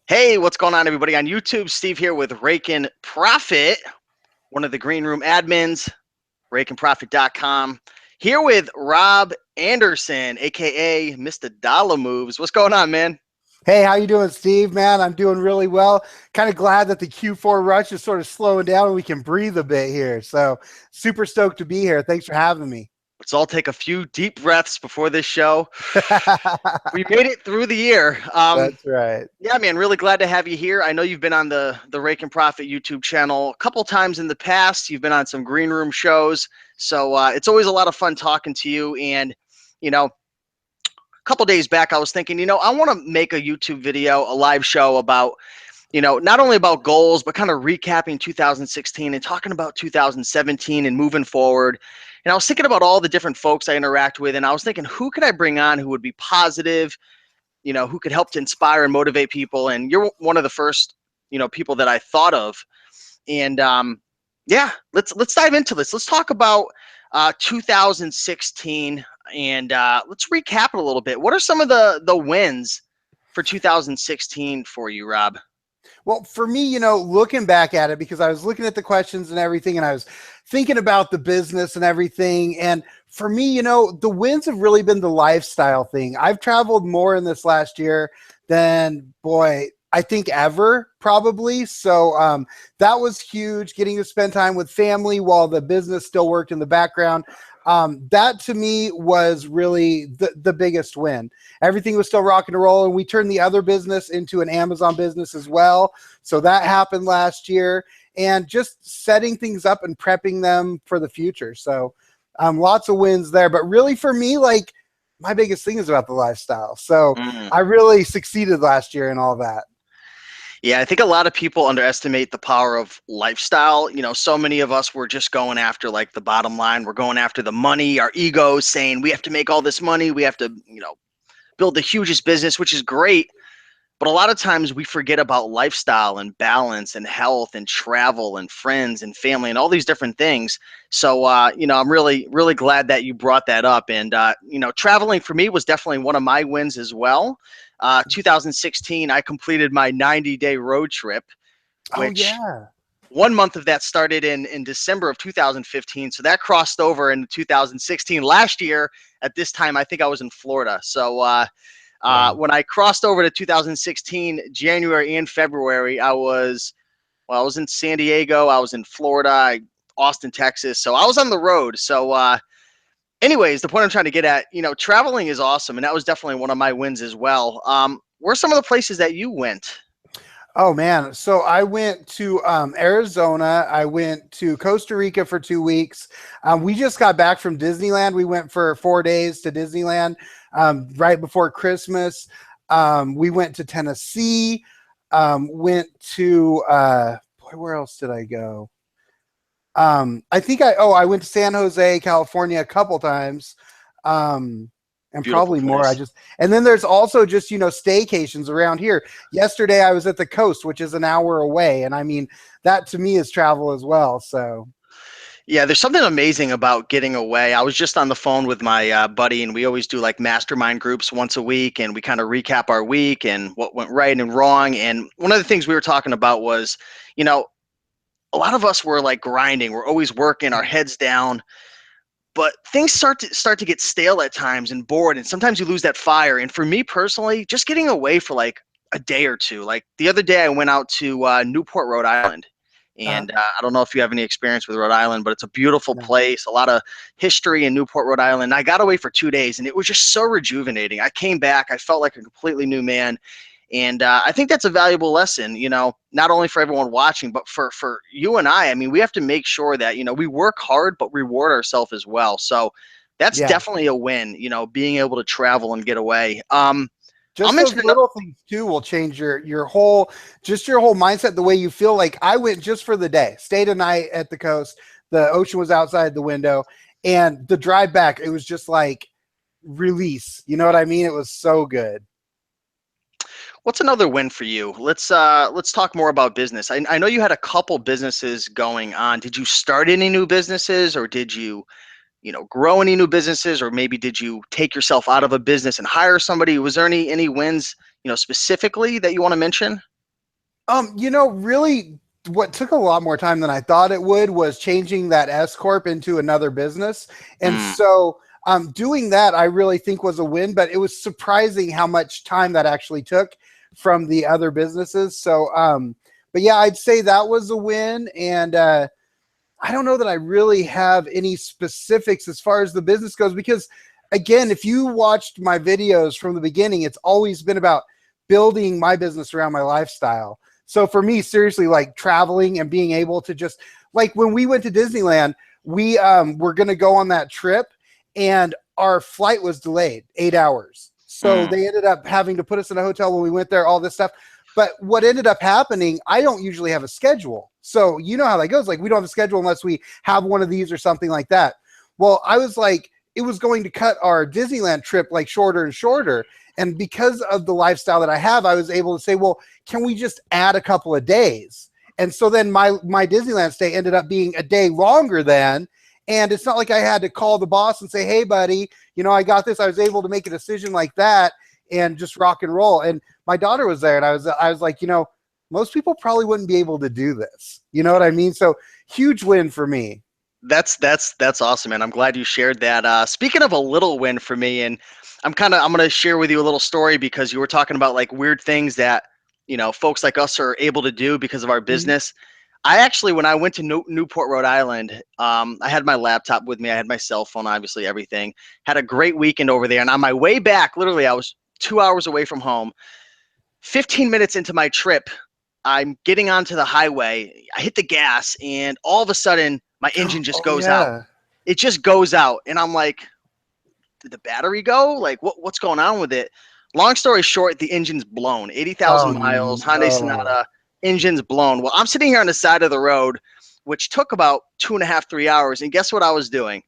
Hey, what's going on, everybody? On YouTube, Steve here with Raiken Profit, one of the Green Room admins, RaikenProfit.com. Here with Rob Anderson, aka Mr. Dollar Moves. What's going on, man? Hey, how you doing, Steve? Man, I'm doing really well. Kind of glad that the Q4 rush is sort of slowing down and we can breathe a bit here. So super stoked to be here. Thanks for having me. Let's all take a few deep breaths before this show. We made it through the year. That's right. Yeah, man, really glad to have you here. I know you've been on the Rake and Profit YouTube channel a couple times in the past. You've been on some green room shows, so it's always a lot of fun talking to you. And you know, a couple days back, I was thinking, I want to make a YouTube video, a live show about, not only about goals, but kind of recapping 2016 and talking about 2017 and moving forward. And I was thinking about all the different folks I interact with, and I was thinking, who could I bring on who would be positive, who could help to inspire and motivate people. And you're one of the first, people that I thought of. And yeah, let's dive into this. Let's talk about 2016 and let's recap it a little bit. What are some of the wins for 2016 for you, Rob? Well, for me, looking back at it, because I was looking at the questions and everything, and I was thinking about the business and everything. And for me, the wins have really been the lifestyle thing. I've traveled more in this last year than, boy, I think ever, probably. So that was huge, getting to spend time with family while the business still worked in the background. That to me was really the biggest win. Everything was still rocking and roll, and we turned the other business into an Amazon business as well. So that happened last year, and just setting things up and prepping them for the future. So lots of wins there. But really for me, like, my biggest thing is about the lifestyle. So I really succeeded last year in all that. Yeah, I think a lot of people underestimate the power of lifestyle. So many of us were just going after like the bottom line. We're going after the money, our egos saying we have to make all this money. We have to, build the hugest business, which is great. But a lot of times we forget about lifestyle and balance and health and travel and friends and family and all these different things. So, I'm really, really glad that you brought that up. And, traveling for me was definitely one of my wins as well. 2016, I completed my 90-day road trip, Oh which yeah. 1 month of that started in December of 2015. So that crossed over in 2016. Last year at this time, I think I was in Florida. So, Wow. when I crossed over to 2016, January and February, I was in San Diego, I was in Florida, Austin, Texas. So I was on the road. So, anyways, the point I'm trying to get at, traveling is awesome, and that was definitely one of my wins as well. Where are some of the places that you went? Oh man. So I went to Arizona. I went to Costa Rica for 2 weeks. We just got back from Disneyland. We went for 4 days to Disneyland right before Christmas. We went to Tennessee. Went to boy, where else did I go? I went to San Jose, California a couple times. And Beautiful probably more. place. And then there's also just, staycations around here. Yesterday I was at the coast, which is an hour away. And I mean, that to me is travel as well. So Yeah, there's something amazing about getting away. I was just on the phone with my buddy, and we always do like mastermind groups once a week, and we kind of recap our week and what went right and wrong. And one of the things we were talking about was, you know, a lot of us were like grinding. We're always working, our heads down, but things start to get stale at times and bored, and sometimes you lose that fire. And for me personally, just getting away for like a day or two. Like the other day, I went out to Newport, Rhode Island, uh, and I don't know if you have any experience with Rhode Island, but it's a beautiful no. place. A lot of history in Newport, Rhode Island. I got away for 2 days, and it was just so rejuvenating. I came back, I felt like a completely new man. And I think that's a valuable lesson, not only for everyone watching, but for you and I. I mean, we have to make sure that, we work hard, but reward ourselves as well. So that's Yeah. definitely a win, being able to travel and get away. I'll Just those mention another. little things too will change your whole mindset, the way you feel. Like I went just for the day, stayed a night at the coast. The ocean was outside the window, and the drive back, it was just like release. You know what I mean? It was so good. What's another win for you? Let's talk more about business. I know you had a couple businesses going on. Did you start any new businesses, or did you grow any new businesses, or maybe did you take yourself out of a business and hire somebody? Was there any wins, specifically that you want to mention? Really what took a lot more time than I thought it would was changing that S corp into another business. And Mm, so doing that, I really think was a win, but it was surprising how much time that actually took from the other businesses. So, but yeah, I'd say that was a win. And I don't know that I really have any specifics as far as the business goes, because again, if you watched my videos from the beginning, it's always been about building my business around my lifestyle. So for me, seriously, like traveling and being able to just, like when we went to Disneyland, we were going to go on that trip and our flight was delayed 8 hours. So mm. they ended up having to put us in a hotel when we went there, all this stuff. But what ended up happening, I don't usually have a schedule. So you know how that goes. Like we don't have a schedule unless we have one of these or something like that. Well, I was like, it was going to cut our Disneyland trip like shorter and shorter. And because of the lifestyle that I have, I was able to say, well, can we just add a couple of days? And so then my Disneyland stay ended up being a day longer than, and it's not like I had to call the boss and say, hey, buddy, I got this. I was able to make a decision like that and just rock and roll. And my daughter was there, and I was like, most people probably wouldn't be able to do this. You know what I mean? So huge win for me. That's awesome, man. I'm glad you shared that. Speaking of a little win for me, and I'm gonna share with you a little story, because you were talking about like weird things that folks like us are able to do because of our Mhm. business. I actually, when I went to Newport, Rhode Island, I had my laptop with me. I had my cell phone, obviously everything. Had a great weekend over there, and on my way back, literally, I was 2 hours away from home. 15 minutes into my trip, I'm getting onto the highway. I hit the gas, and all of a sudden, my engine just Oh goes out. yeah. It just goes out, and I'm like, did the battery go? Like, what's going on with it? Long story short, the engine's blown. 80,000 Oh miles, Hyundai no. Sonata, engine's blown. Well, I'm sitting here on the side of the road, which took about 2.5, 3 hours, and guess what I was doing?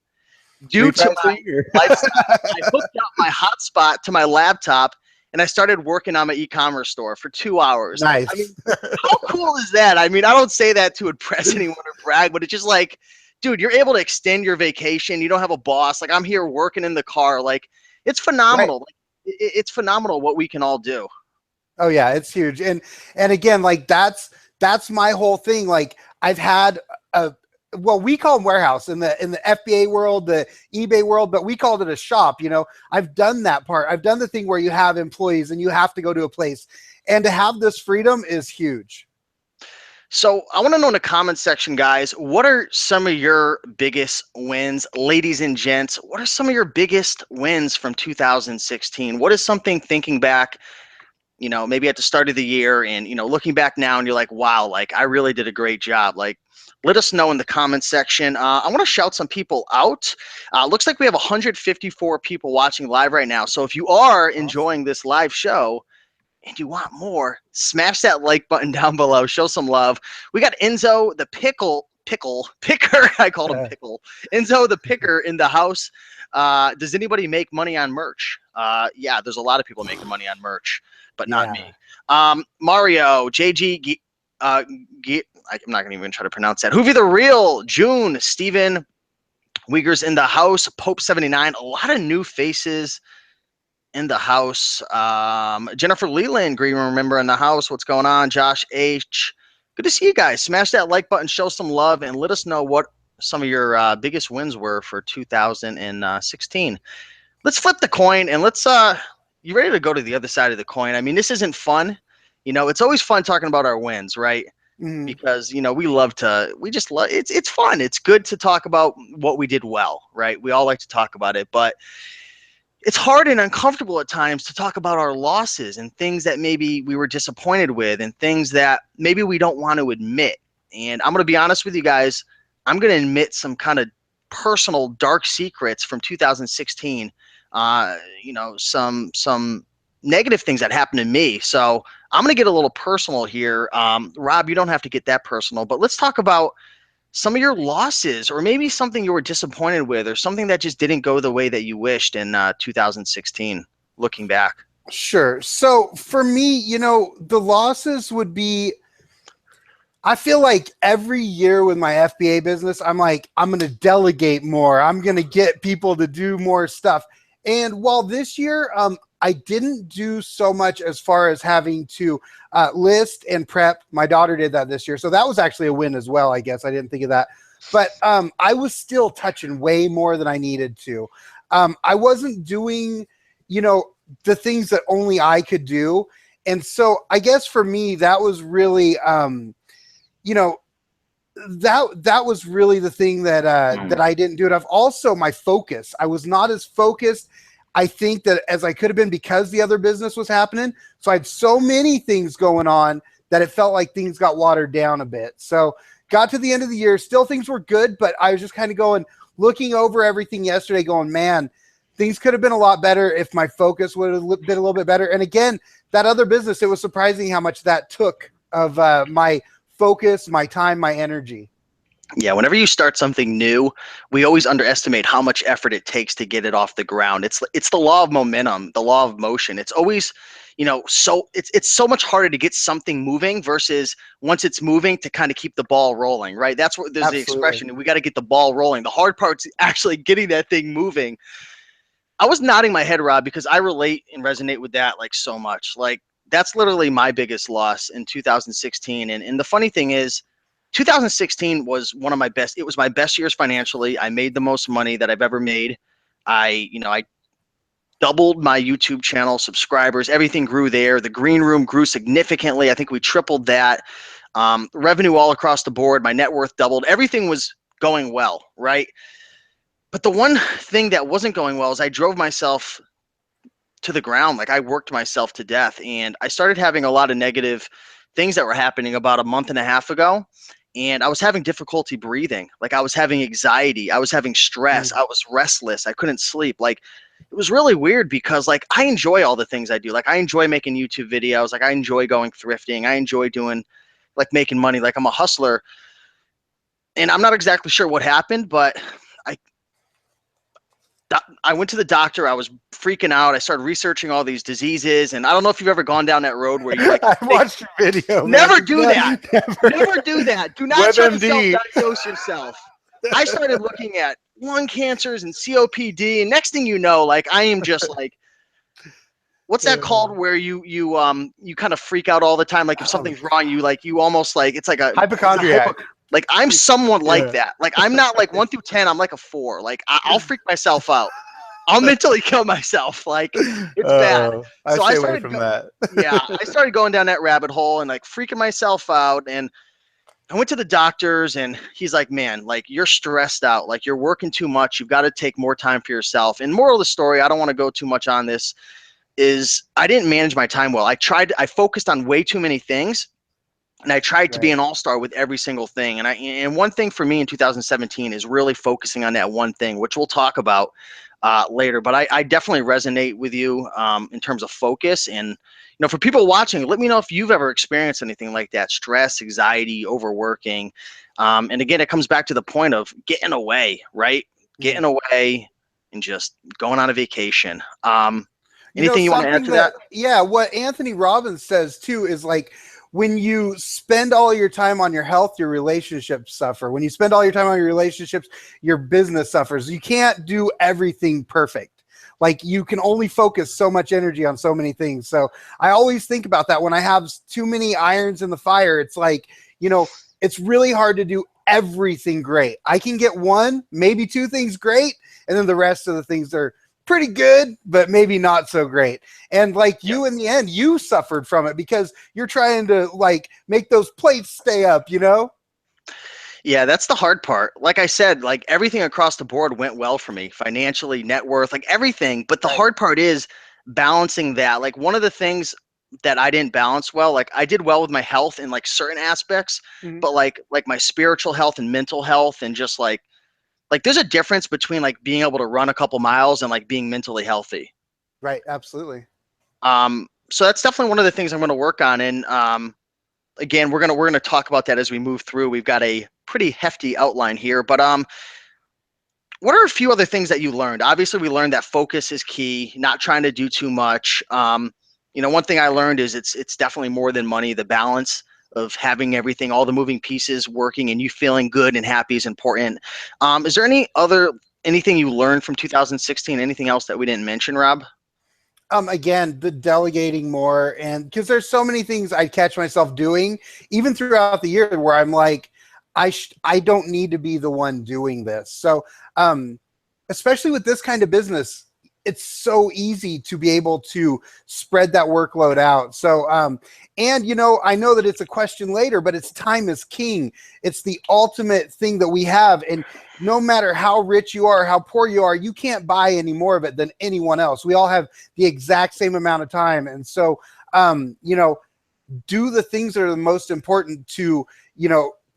Due to Refreshing. my lifestyle, I hooked up my hotspot to my laptop, and I started working on my e-commerce store for 2 hours. I Nice. mean, how cool is that? I mean, I don't say that to impress anyone or brag, but it's just like, dude, you're able to extend your vacation. You don't have a boss. Like, I'm here working in the car. Like, it's Right. phenomenal. Like, it's phenomenal what we can all do. Oh yeah, it's huge. And again, like that's my whole thing. Like I've had a, well, we call them warehouse in the FBA world, the eBay world, but we called it a shop. I've done that part. I've done the thing where you have employees and you have to go to a place, and to have this freedom is huge. So I want to know in the comments section, guys, what are some of your biggest wins, ladies and gents? What are some of your biggest wins from 2016? What is something, thinking back, maybe at the start of the year, and looking back now, and you're like, wow, like I really did a great job. Like, let us know in the comments section. I want to shout some people out. Looks like we have 154 people watching live right now. So if you are Awesome. enjoying this live show and you want more, smash that like button down below. Show some love. We got Enzo the picker. I called him pickle. Enzo the picker in the house. Does anybody make money on merch? Yeah, there's a lot of people making money on merch, but not Yeah. me. Mario, JG, I'm not gonna even try to pronounce that. Hoovy the Real, June, Steven, Uyghurs in the house, Pope 79. A lot of new faces in the house. Jennifer Leland, Green Room member in the house. What's going on? Josh H. Good to see you guys. Smash that like button, show some love, and let us know what some of your biggest wins were for 2016. Let's flip the coin, and let's you ready to go to the other side of the coin? I mean, this isn't fun. It's always fun talking about our wins, right? Mhm. Because we just love it's fun. It's good to talk about what we did well, right? We all like to talk about it, but it's hard and uncomfortable at times to talk about our losses and things that maybe we were disappointed with and things that maybe we don't want to admit. And I'm going to be honest with you guys. I'm going to admit some kind of personal dark secrets from 2016. Some negative things that happened to me. So I'm going to get a little personal here. Rob, you don't have to get that personal, but let's talk about some of your losses, or maybe something you were disappointed with, or something that just didn't go the way that you wished in 2016, looking back. Sure. So for me, the losses would be, I feel like every year with my FBA business, I'm like, I'm going to delegate more. I'm going to get people to do more stuff. And while this year, I didn't do so much as far as having to list and prep. My daughter did that this year. So that was actually a win as well, I guess. I didn't think of that. But I was still touching way more than I needed to. I wasn't doing, the things that only I could do. And so I guess for me, that was really, that was really the thing that that I didn't do it of. Also, my focus. I was not as focused, I think, that as I could have been because the other business was happening. So I had so many things going on that it felt like things got watered down a bit. So got to the end of the year, still things were good, but I was just kind of looking over everything yesterday going, man, things could have been a lot better if my focus would have been a little bit better. And again, that other business, it was surprising how much that took of my focus, my time, my energy. Yeah, whenever you start something new, we always underestimate how much effort it takes to get it off the ground. It's the law of momentum, the law of motion. It's always, so it's so much harder to get something moving versus once it's moving to kind of keep the ball rolling, right? That's what there's the Absolutely. expression, we got to get the ball rolling. The hard part's actually getting that thing moving. I was nodding my head, Rob, because I relate and resonate with that like so much. Like that's literally my biggest loss in 2016. And the funny thing is, 2016 was one of my best. It was my best years financially. I made the most money that I've ever made. I doubled my YouTube channel subscribers. Everything grew there. The green room grew significantly. I think we tripled that. Revenue all across the board. My net worth doubled. Everything was going well, right? But the one thing that wasn't going well is I drove myself to the ground. Like I worked myself to death, and I started having a lot of negative things that were happening about a month and a half ago. And I was having difficulty breathing. Like I was having anxiety. I was having stress. I was restless. I couldn't sleep. Like it was really weird because like I enjoy all the things I do. Like I enjoy making YouTube videos. Like I enjoy going thrifting. I enjoy doing like making money. Like I'm a hustler. And I'm not exactly sure what happened, but I I went to the doctor. I was freaking out. I started researching all these diseases, and I don't know if you've ever gone down that road where you like. I watched your video. Never Man. do that. Never do that. Do not try to WebMD. self-diagnose yourself. I started looking at lung cancers and COPD, and next thing you know, like I am just like, what's that called? Where you kind of freak out all the time. Like if something's wrong, you almost like it's like a Hypochondriac. like I'm someone like that. Like I'm not like 1 through 10. I'm like a 4. Like I'll freak myself out. I'll mentally kill myself. Like it's bad. I So stay away from that. Yeah, I started going down that rabbit hole and like freaking myself out. And I went to the doctors, and he's like, man, like you're stressed out. Like you're working too much. You've got to take more time for yourself. And moral of the story, I don't want to go too much on this, is I didn't manage my time well. I focused on way too many things. And I tried to be an all-star with every single thing. And one thing for me in 2017 is really focusing on that one thing, which we'll talk about later. But I definitely resonate with you in terms of focus. And for people watching, let me know if you've ever experienced anything like that: stress, anxiety, overworking. And again, it comes back to the point of getting away, right? Getting away and just going on a vacation. Anything you want to add to that? Yeah, what Anthony Robbins says too is like, when you spend all your time on your health, your relationships suffer. When you spend all your time on your relationships, your business suffers. You can't do everything perfect. Like you can only focus so much energy on so many things. So I always think about that when I have too many irons in the fire. It's like, it's really hard to do everything great. I can get one, maybe two things great, and then the rest of the things are pretty good, but maybe not so great. And like you, in the end, you suffered from it because you're trying to like make those plates stay up, Yeah, that's the hard part. Like I said, like everything across the board went well for me, financially, net worth, like everything. But the hard part is balancing that. Like one of the things that I didn't balance well, like I did well with my health in like certain aspects, but like my spiritual health and mental health and just like there's a difference between like being able to run a couple miles and like being mentally healthy. Right. Absolutely. So that's definitely one of the things I'm going to work on. And again, we're gonna talk about that as we move through. We've got a pretty hefty outline here, but what are a few other things that you learned? Obviously, we learned that focus is key, not trying to do too much. One thing I learned is it's definitely more than money, the balance. of having everything, all the moving pieces working, and you feeling good and happy is important. Is there anything you learned from 2016? Anything else that we didn't mention, Rob? Again, the delegating more, and because there's so many things I catch myself doing, even throughout the year, where I'm like, I don't need to be the one doing this. So, especially with this kind of business, it's so easy to be able to spread that workload out. So, and I know that it's a question later, but it's time is king. It's the ultimate thing that we have. And no matter how rich you are, how poor you are, you can't buy any more of it than anyone else. We all have the exact same amount of time. And so, do the things that are the most important to,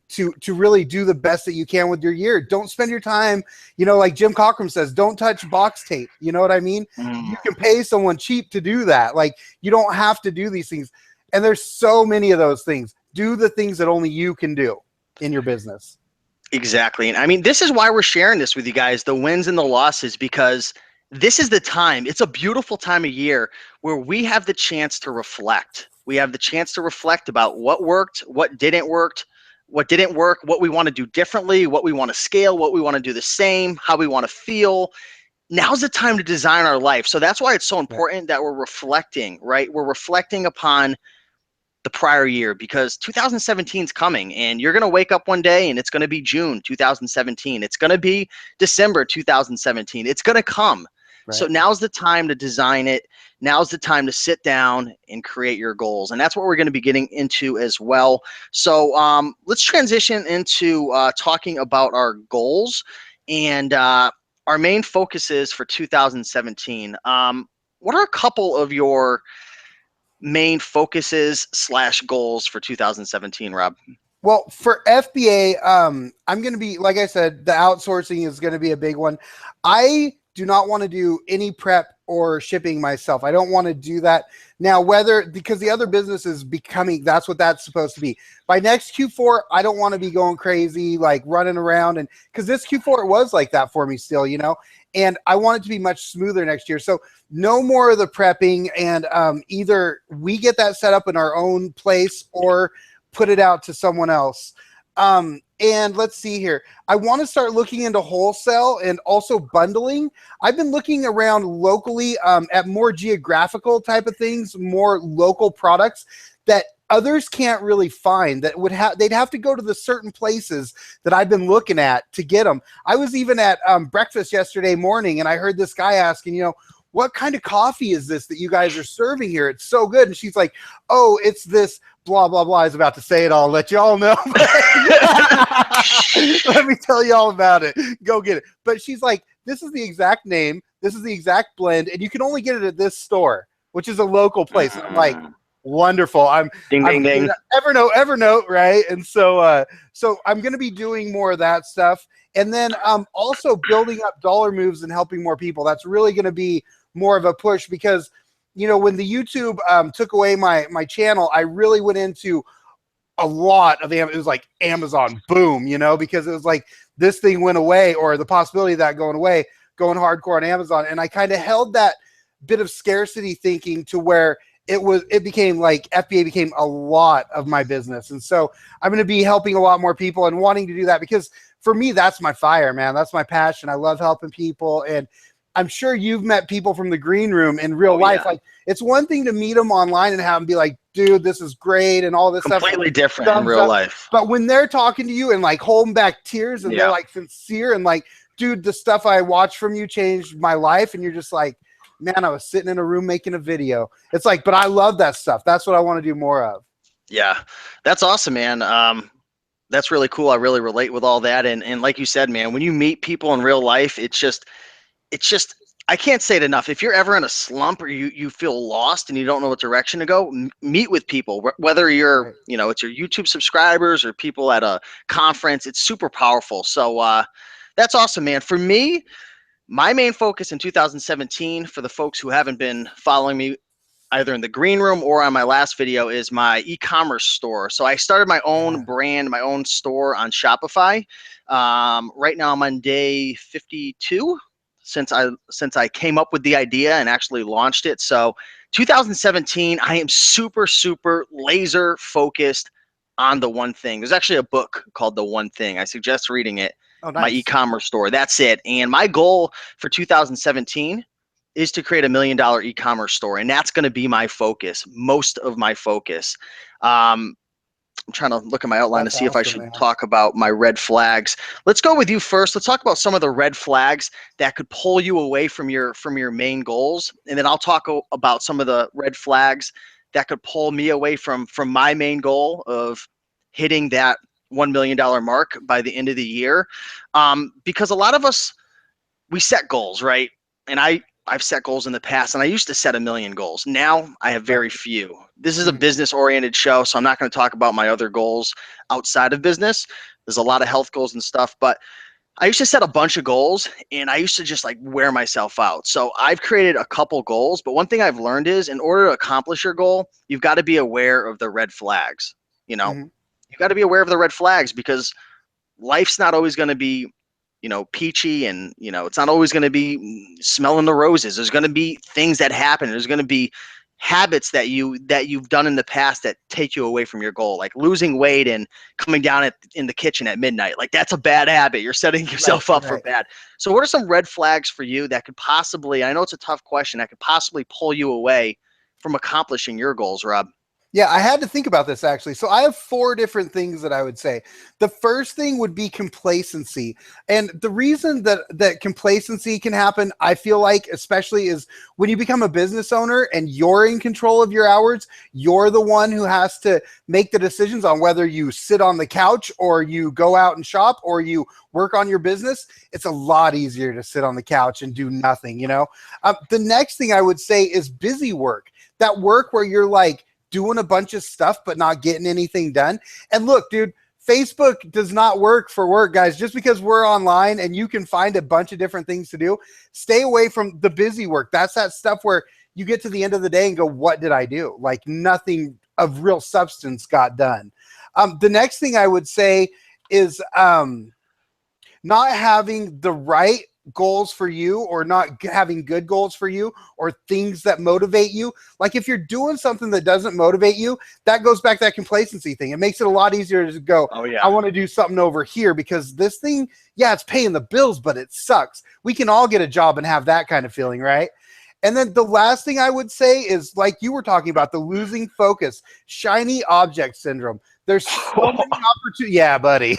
to really do the best that you can with your year. Don't spend your time, like Jim Cockrum says, don't touch box tape. You know what I mean? You can pay someone cheap to do that. Like, you don't have to do these things. And there's so many of those things. Do the things that only you can do in your business. Exactly. And I mean, this is why we're sharing this with you guys, the wins and the losses, because this is the time. It's a beautiful time of year where we have the chance to reflect. We have the chance to reflect about what worked, what didn't work, what we want to do differently, what we want to scale, what we want to do the same, how we want to feel. Now's the time to design our life. So that's why it's so important that we're reflecting, right? We're reflecting upon the prior year, because 2017 is coming, and you're going to wake up one day and it's going to be June 2017. It's going to be December 2017. It's going to come. Right. So now's the time to design it. Now's the time to sit down and create your goals. And that's what we're going to be getting into as well. So let's transition into talking about our goals and our main focuses for 2017. What are a couple of your main focuses / goals for 2017, Rob? Well, for FBA, I'm going to be, like I said, the outsourcing is going to be a big one. I do not want to do any prep or shipping myself. I don't want to do that now, because the other business is becoming, that's what that's supposed to be. By next Q4, I don't want to be going crazy, like running around, and because this Q4, it was like that for me still, and I want it to be much smoother next year. So no more of the prepping, and either we get that set up in our own place or put it out to someone else. And let's see here. I want to start looking into wholesale and also bundling. I've been looking around locally at more geographical type of things, more local products that others can't really find, that they'd have to go to the certain places that I've been looking at to get them. I was even at breakfast yesterday morning, and I heard this guy asking, what kind of coffee is this that you guys are serving here? It's so good. And she's like, oh, it's this blah, blah, blah. I was about to say it all. Let you all know. Let me tell you all about it. Go get it. But she's like, this is the exact name. This is the exact blend. And you can only get it at this store, which is a local place. And I'm like, wonderful. Ding, ding, ding. Evernote, right? And so I'm going to be doing more of that stuff. And then also building up dollar moves and helping more people. That's really going to be more of a push, because when the YouTube took away my channel, I really went into a lot of it was like Amazon boom, because it was like this thing went away, or the possibility of that going away, going hardcore on Amazon. And I kind of held that bit of scarcity thinking to where it became like FBA became a lot of my business. And so I'm going to be helping a lot more people and wanting to do that, because for me, that's my fire, man. That's my passion. I love helping people. And I'm sure you've met people from the green room in real life. Yeah. Like, it's one thing to meet them online and have them be like, dude, this is great, and all this completely stuff. Completely different in real life. But when they're talking to you and like holding back tears, and they're like sincere and like, dude, the stuff I watched from you changed my life. And you're just like, man, I was sitting in a room making a video. It's like, but I love that stuff. That's what I want to do more of. Yeah, that's awesome, man. That's really cool. I really relate with all that. And like you said, man, when you meet people in real life, it's just, I can't say it enough. If you're ever in a slump, or you feel lost and you don't know what direction to go, meet with people, whether you're, it's your YouTube subscribers or people at a conference. It's super powerful. So that's awesome, man. For me, my main focus in 2017, for the folks who haven't been following me either in the green room or on my last video, is my e-commerce store. So I started my own brand, my own store on Shopify. Right now I'm on day 52 since I came up with the idea and actually launched it. So 2017, I am super, super laser focused on the one thing. There's actually a book called The One Thing. I suggest reading it. Oh, My nice. e-commerce store. That's it. And my goal for 2017 is to create $1 million e-commerce store, and that's going to be my focus, most of my focus. I'm trying to look at my outline to That's see if I awesome, should man. talk about my red flags. Let's go with you first. Let's talk about some of the red flags that could pull you away from your main goals, and then I'll talk about some of the red flags that could pull me away from my main goal of hitting that $1 million mark by the end of the year. Because a lot of us, we set goals, right? And I've set goals in the past, and I used to set 1 million goals. Now I have Right. very few. This is a Mhm. business oriented show, so I'm not going to talk about my other goals outside of business. There's a lot of health goals and stuff, but I used to set a bunch of goals, and I used to just like wear myself out. So I've created a couple goals, but one thing I've learned is in order to accomplish your goal, you've got to be aware of the red flags. You know, Mhm. you got to be aware of the red flags because life's not always going to be, peachy, and it's not always going to be smelling the roses. There's going to be things that happen. There's going to be habits that you've done in the past that take you away from your goal, like losing weight and coming down in the kitchen at midnight. Like that's a bad habit. You're setting Right, yourself up for right. bad. So what are some red flags for you that could possibly, I know it's a tough question, that could possibly pull you away from accomplishing your goals, Rob? Yeah, I had to think about this actually. So I have four different things that I would say. The first thing would be complacency. And the reason that complacency can happen, I feel like, especially is when you become a business owner and you're in control of your hours, you're the one who has to make the decisions on whether you sit on the couch or you go out and shop or you work on your business. It's a lot easier to sit on the couch and do nothing, you know? The next thing I would say is busy work. That work where you're like, doing a bunch of stuff but not getting anything done. And look, dude, Facebook does not work for work, guys. Just because we're online and you can find a bunch of different things to do, stay away from the busy work. That's that stuff where you get to the end of the day and go, what did I do? Like nothing of real substance got done. The next thing I would say is not having the right goals for you or not having good goals for you or things that motivate you. Like if you're doing something that doesn't motivate you, that goes back to that complacency thing. It makes it a lot easier to go, Oh I yeah. want to do something over here because this thing, yeah, it's paying the bills, but it sucks. We can all get a job and have that kind of feeling, right? And then the last thing I would say is like you were talking about, the losing focus, shiny object syndrome. There's so many opportunities. Yeah, buddy.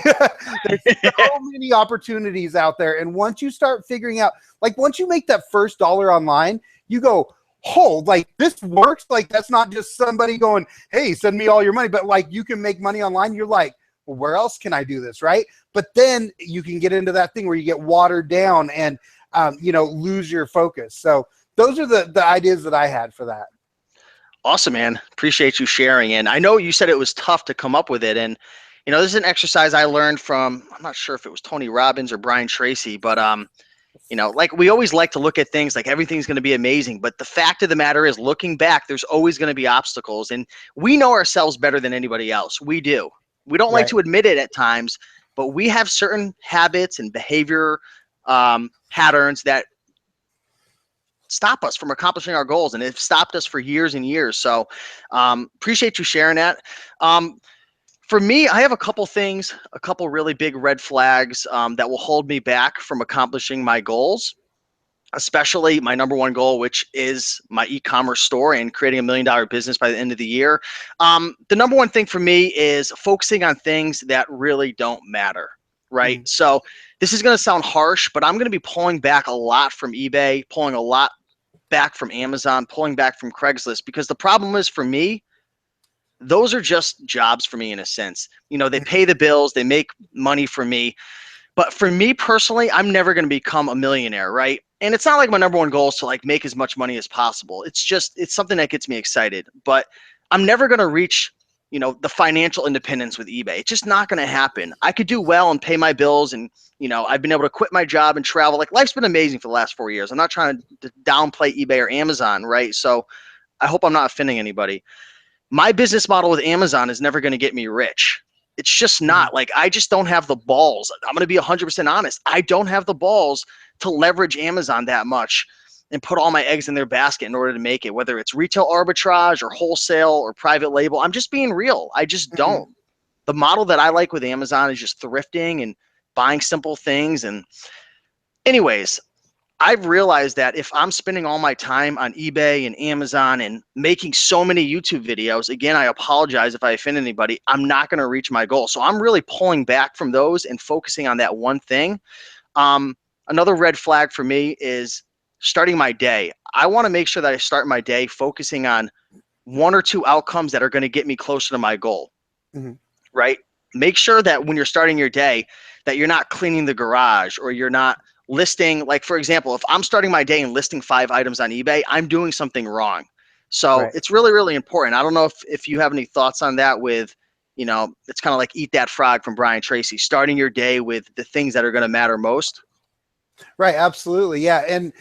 There's so many opportunities out there. And once you start figuring out, like once you make that first dollar online, you go, oh, like this works. Like that's not just somebody going, hey, send me all your money, but like you can make money online. You're like, well, where else can I do this? Right. But then you can get into that thing where you get watered down and, lose your focus. So those are the ideas that I had for that. Awesome, man. Appreciate you sharing. And I know you said it was tough to come up with it. And, this is an exercise I learned from, I'm not sure if it was Tony Robbins or Brian Tracy, but, like we always like to look at things like everything's going to be amazing. But the fact of the matter is, looking back, there's always going to be obstacles. And we know ourselves better than anybody else. We do. We don't like Right. to admit it at times, but we have certain habits and behavior patterns that stop us from accomplishing our goals, and it's stopped us for years and years. So appreciate you sharing that. For me, I have a couple things, a couple really big red flags that will hold me back from accomplishing my goals, especially my number one goal, which is my e-commerce store and creating $1 million business by the end of the year. The number one thing for me is focusing on things that really don't matter, right? Mhm. So this is going to sound harsh, but I'm going to be pulling back a lot from eBay, pulling a lot back from Amazon, pulling back from Craigslist, because the problem is for me, those are just jobs for me in a sense. They pay the bills, they make money for me. But for me personally, I'm never going to become a millionaire, right? And it's not like my number one goal is to like make as much money as possible. It's something that gets me excited, but I'm never going to reach, the financial independence with eBay. It's just not going to happen. I could do well and pay my bills, and I've been able to quit my job and travel. Like life's been amazing for the last 4 years. I'm not trying to downplay eBay or Amazon, right? So I hope I'm not offending anybody. My business model with Amazon is never going to get me rich. It's just Mhm. not. Like, I just don't have the balls. I'm going to be 100% honest. I don't have the balls to leverage Amazon that much and put all my eggs in their basket in order to make it, whether it's retail arbitrage or wholesale or private label. I'm just being real. I just Mhm. don't. the model that I like with Amazon is just thrifting and buying simple things. And anyways, I've realized that if I'm spending all my time on eBay and Amazon and making so many YouTube videos, again, I apologize if I offend anybody, I'm not going to reach my goal. So I'm really pulling back from those and focusing on that one thing. Another red flag for me is starting my day. I want to make sure that I start my day focusing on one or two outcomes that are going to get me closer to my goal, right? Make sure that when you're starting your day that you're not cleaning the garage or you're not listing, like for example, if I'm starting my day and listing 5 items on eBay, I'm doing something wrong. So it's really, really important. I don't know if you have any thoughts on that with, it's kind of like Eat That Frog from Brian Tracy, starting your day with the things that are going to matter most. Right. Absolutely. Yeah. And,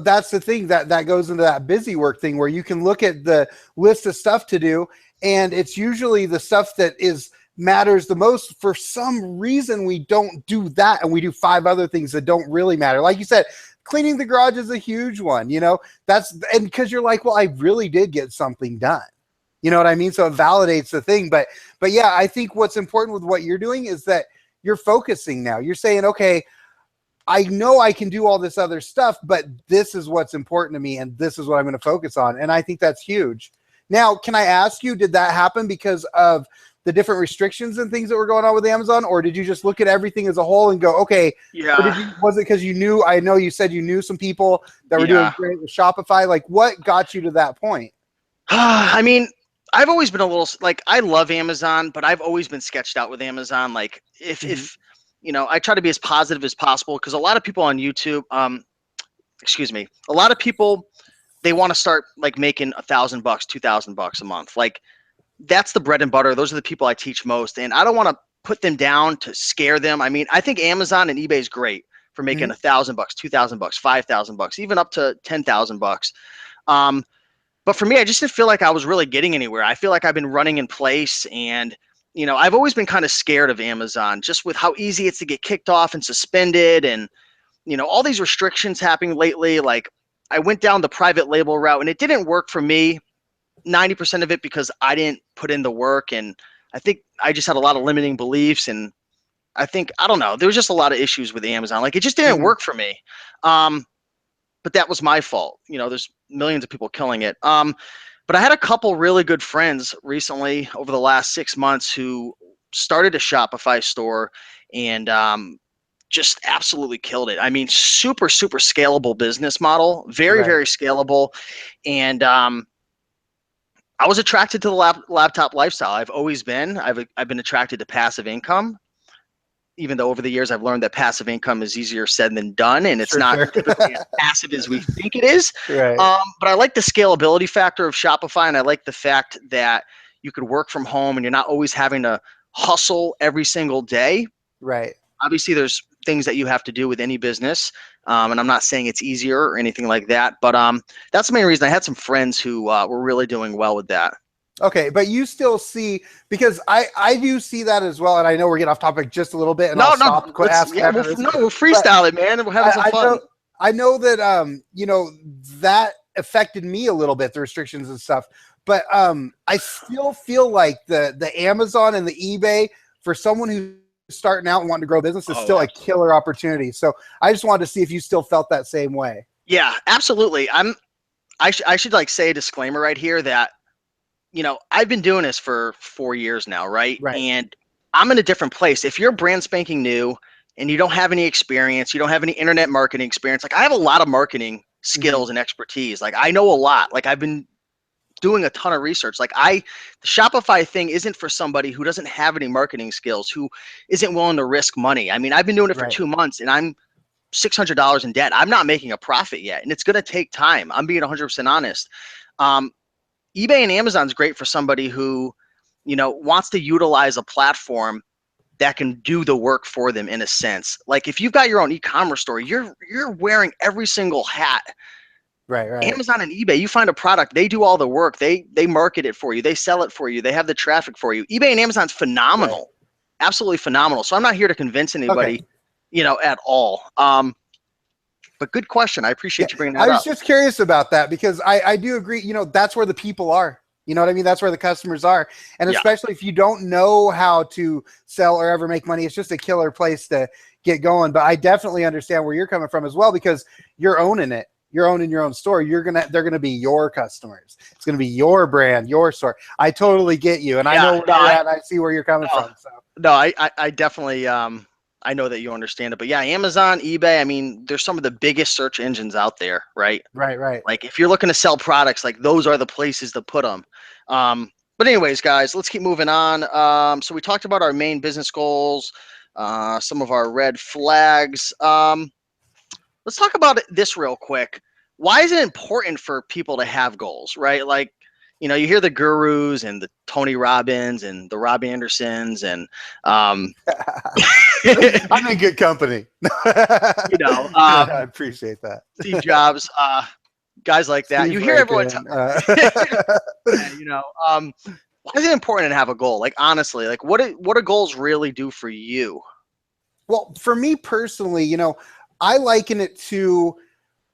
that's the thing that goes into that busy work thing where you can look at the list of stuff to do. And it's usually the stuff that matters the most. For some reason, we don't do that. And we do 5 other things that don't really matter. Like you said, cleaning the garage is a huge one, and because you're like, well, I really did get something done. You know what I mean? So it validates the thing. But yeah, I think what's important with what you're doing is that you're focusing now. You're saying, okay, I know I can do all this other stuff, but this is what's important to me, and this is what I'm going to focus on. And I think that's huge. Now, can I ask you, did that happen because of the different restrictions and things that were going on with Amazon, or did you just look at everything as a whole and go, okay, was it because you knew, I know you said you knew some people that were doing great with Shopify. Like, what got you to that point? I mean, I've always been a little, like, I love Amazon, but I've always been sketched out with Amazon. Like if I try to be as positive as possible, because a lot of people on YouTube, a lot of people, they want to start like making $1,000, $2,000 a month. Like, that's the bread and butter. Those are the people I teach most. And I don't want to put them down to scare them. I mean, I think Amazon and eBay is great for making $1,000, $2,000, $5,000, even up to $10,000. But for me, I just didn't feel like I was really getting anywhere. I feel like I've been running in place, and I've always been kind of scared of Amazon, just with how easy it's to get kicked off and suspended, and all these restrictions happening lately. Like, I went down the private label route, and it didn't work for me. 90% of it because I didn't put in the work, and I think I just had a lot of limiting beliefs, and I don't know, there was just a lot of issues with Amazon. Like, it just didn't work for me. But that was my fault. There's millions of people killing it. But I had a couple really good friends recently over the last 6 months who started a Shopify store and just absolutely killed it. I mean, super, super scalable business model, very, very scalable. And I was attracted to the laptop lifestyle. I've always been. I've been attracted to passive income, even though over the years I've learned that passive income is easier said than done, and it's not typically as passive as we think it is. But I like the scalability factor of Shopify, and I like the fact that you could work from home and you're not always having to hustle every single day. Obviously, there's things that you have to do with any business, and I'm not saying it's easier or anything like that, but that's the main reason. I had some friends who were really doing well with that. Okay, but you still see, because I do see that as well, and I know we're getting off topic just a little bit, and we'll freestyle it, man. We're having some fun. I know that that affected me a little bit, the restrictions and stuff, but I still feel like the Amazon and the eBay for someone who's starting out and wanting to grow business is still a killer opportunity. So I just wanted to see if you still felt that same way. Yeah, absolutely. I should like say a disclaimer right here that I've been doing this for 4 years now, right? And I'm in a different place. If you're brand spanking new and you don't have any experience, you don't have any internet marketing experience, like I have a lot of marketing skills and expertise. Like, I know a lot. Like, I've been doing a ton of research. Like, the Shopify thing isn't for somebody who doesn't have any marketing skills, who isn't willing to risk money. I mean, I've been doing it for 2 months and I'm $600 in debt. I'm not making a profit yet, and it's going to take time. I'm being 100% honest. eBay and Amazon is great for somebody who, wants to utilize a platform that can do the work for them in a sense. Like, if you've got your own e-commerce store, you're wearing every single hat. Amazon and eBay, you find a product, they do all the work. They market it for you. They sell it for you. They have the traffic for you. eBay and Amazon's phenomenal. Absolutely phenomenal. So I'm not here to convince anybody, at all. But good question. I appreciate you bringing that up. I was just curious about that because I do agree, that's where the people are. You know what I mean? That's where the customers are. And Yeah. especially if you don't know how to sell or ever make money, it's just a killer place to get going. But I definitely understand where you're coming from as well, because you're owning it. You're owning your own store. They're gonna be your customers. It's gonna be your brand, your store. I totally get you, and I Yeah. know where you're at, and I see where you're coming No, from. So no, I definitely I know that you understand it, but yeah, Amazon, eBay, I mean, there's some of the biggest search engines out there, right? right. Like if you're looking to sell products, like those are the places to put them. But anyways, guys, let's keep moving on. So we talked about our main business goals, some of our red flags. Let's talk about this real quick. Why is it important for people to have goals, right? Like, you hear the gurus and the Tony Robbins and the Rob Andersons and, um, I'm in good company. you know, I appreciate that. Steve Jobs, guys like that. Steve You hear everyone Raiken. yeah, why is it important to have a goal? Like, honestly, like what do goals really do for you? Well, for me personally, I liken it to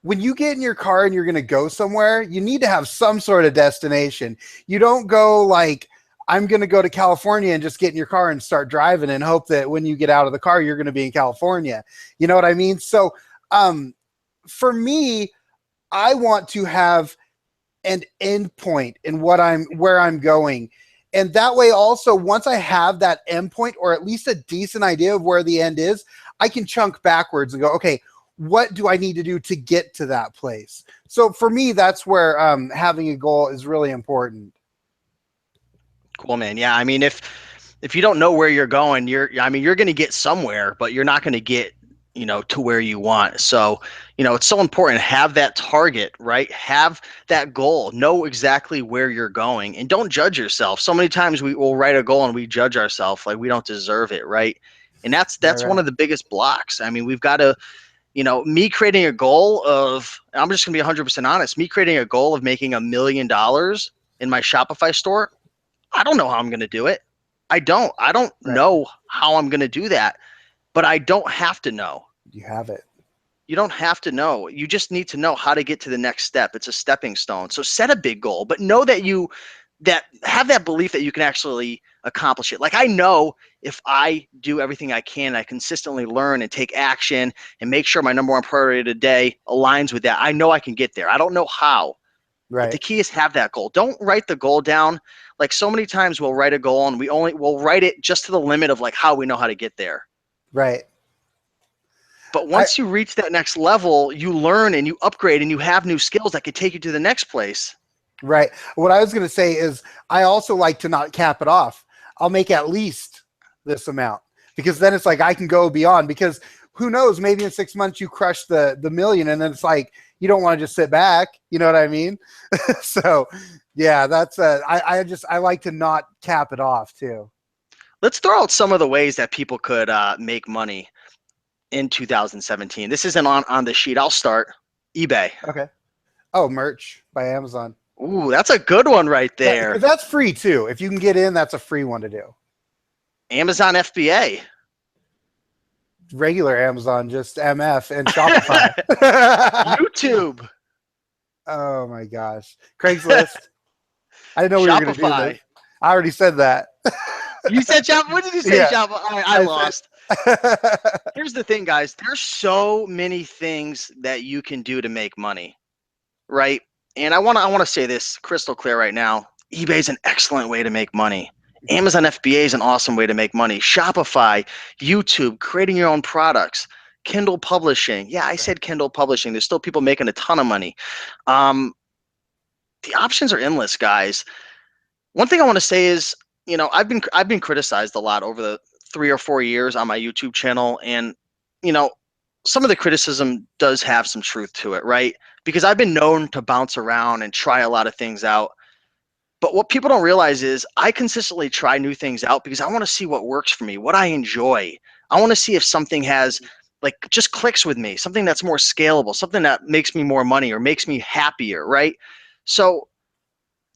when you get in your car and you're going to go somewhere, you need to have some sort of destination. You don't go like, I'm going to go to California and just get in your car and start driving and hope that when you get out of the car, you're going to be in California. You know what I mean? So, for me, I want to have an end point in where I'm going. And that way also, once I have that end point, or at least a decent idea of where the end is, I can chunk backwards and go, okay, what do I need to do to get to that place? So for me, that's where having a goal is really important. Cool, man. Yeah, I mean, if you don't know where you're going, you're going to get somewhere, but you're not going to get, to where you want. So, it's so important to have that target, right? Have that goal, know exactly where you're going, and don't judge yourself. So many times we will write a goal and we judge ourselves like we don't deserve it, right? And that's one Right. of the biggest blocks. I mean, we've got to, me creating a goal of, I'm just going to be 100% honest, me creating a goal of making $1 million in my Shopify store, I don't know how I'm going to do it. I don't Right. know how I'm going to do that, but I don't have to know. You have it. You don't have to know. You just need to know how to get to the next step. It's a stepping stone. So set a big goal, but know that have that belief that you can actually accomplish it. Like, I know if I do everything I can, I consistently learn and take action and make sure my number one priority today aligns with that, I know I can get there. I don't know how, but the Right. key is have that goal. Don't write the goal down. Like, so many times we'll write a goal and we'll write it just to the limit of like how we know how to get there. Right. But once you reach that next level, you learn and you upgrade and you have new skills that could take you to the next place. Right. What I was going to say is I also like to not cap it off. I'll make at least this amount, because then it's like I can go beyond, because who knows, maybe in 6 months you crush the million, and then it's like you don't want to just sit back. You know what I mean? So yeah, that's I like to not cap it off too. Let's throw out some of the ways that people could make money in 2017. This isn't on the sheet. I'll start. eBay. Okay. Oh, merch by Amazon. Ooh, that's a good one right Yeah, there. because that's free too. If you can get in, that's a free one to do. Amazon FBA. Regular Amazon, just MF and Shopify. YouTube. Oh my gosh. Craigslist. I didn't know we were going to do Shopify. this. I already said that. You said Shopify? What did you say, Yeah. Shopify? I lost. Here's the thing, guys. There's so many things that you can do to make money, right? And I want to say this crystal clear right now. eBay is an excellent way to make money. Amazon FBA is an awesome way to make money. Shopify, YouTube, creating your own products, Kindle publishing. Yeah, I said Kindle publishing. There's still people making a ton of money. The options are endless, guys. One thing I want to say is, I've been criticized a lot over the 3 or 4 years on my YouTube channel, and some of the criticism does have some truth to it, right? Because I've been known to bounce around and try a lot of things out. But what people don't realize is I consistently try new things out because I want to see what works for me, what I enjoy. I want to see if something has like just clicks with me, something that's more scalable, something that makes me more money or makes me happier, right? So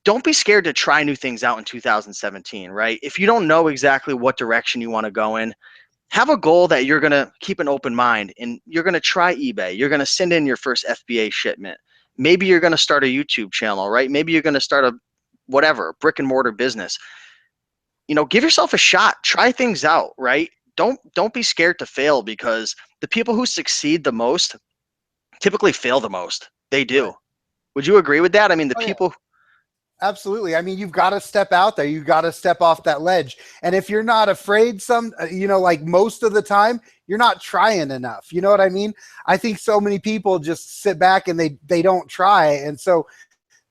don't be scared to try new things out in 2017, right? If you don't know exactly what direction you want to go in, have a goal that you're going to keep an open mind, and you're going to try eBay. You're going to send in your first FBA shipment. Maybe you're going to start a YouTube channel, right? Maybe you're going to start a whatever, brick and mortar business, give yourself a shot, try things out, right? Don't be scared to fail, because the people who succeed the most typically fail the most. They do. Right. Would you agree with that? I mean, the Oh, yeah. people. Absolutely. I mean, you've got to step out there. You've got to step off that ledge. And if you're not afraid, like most of the time, you're not trying enough. You know what I mean? I think so many people just sit back and they don't try. And so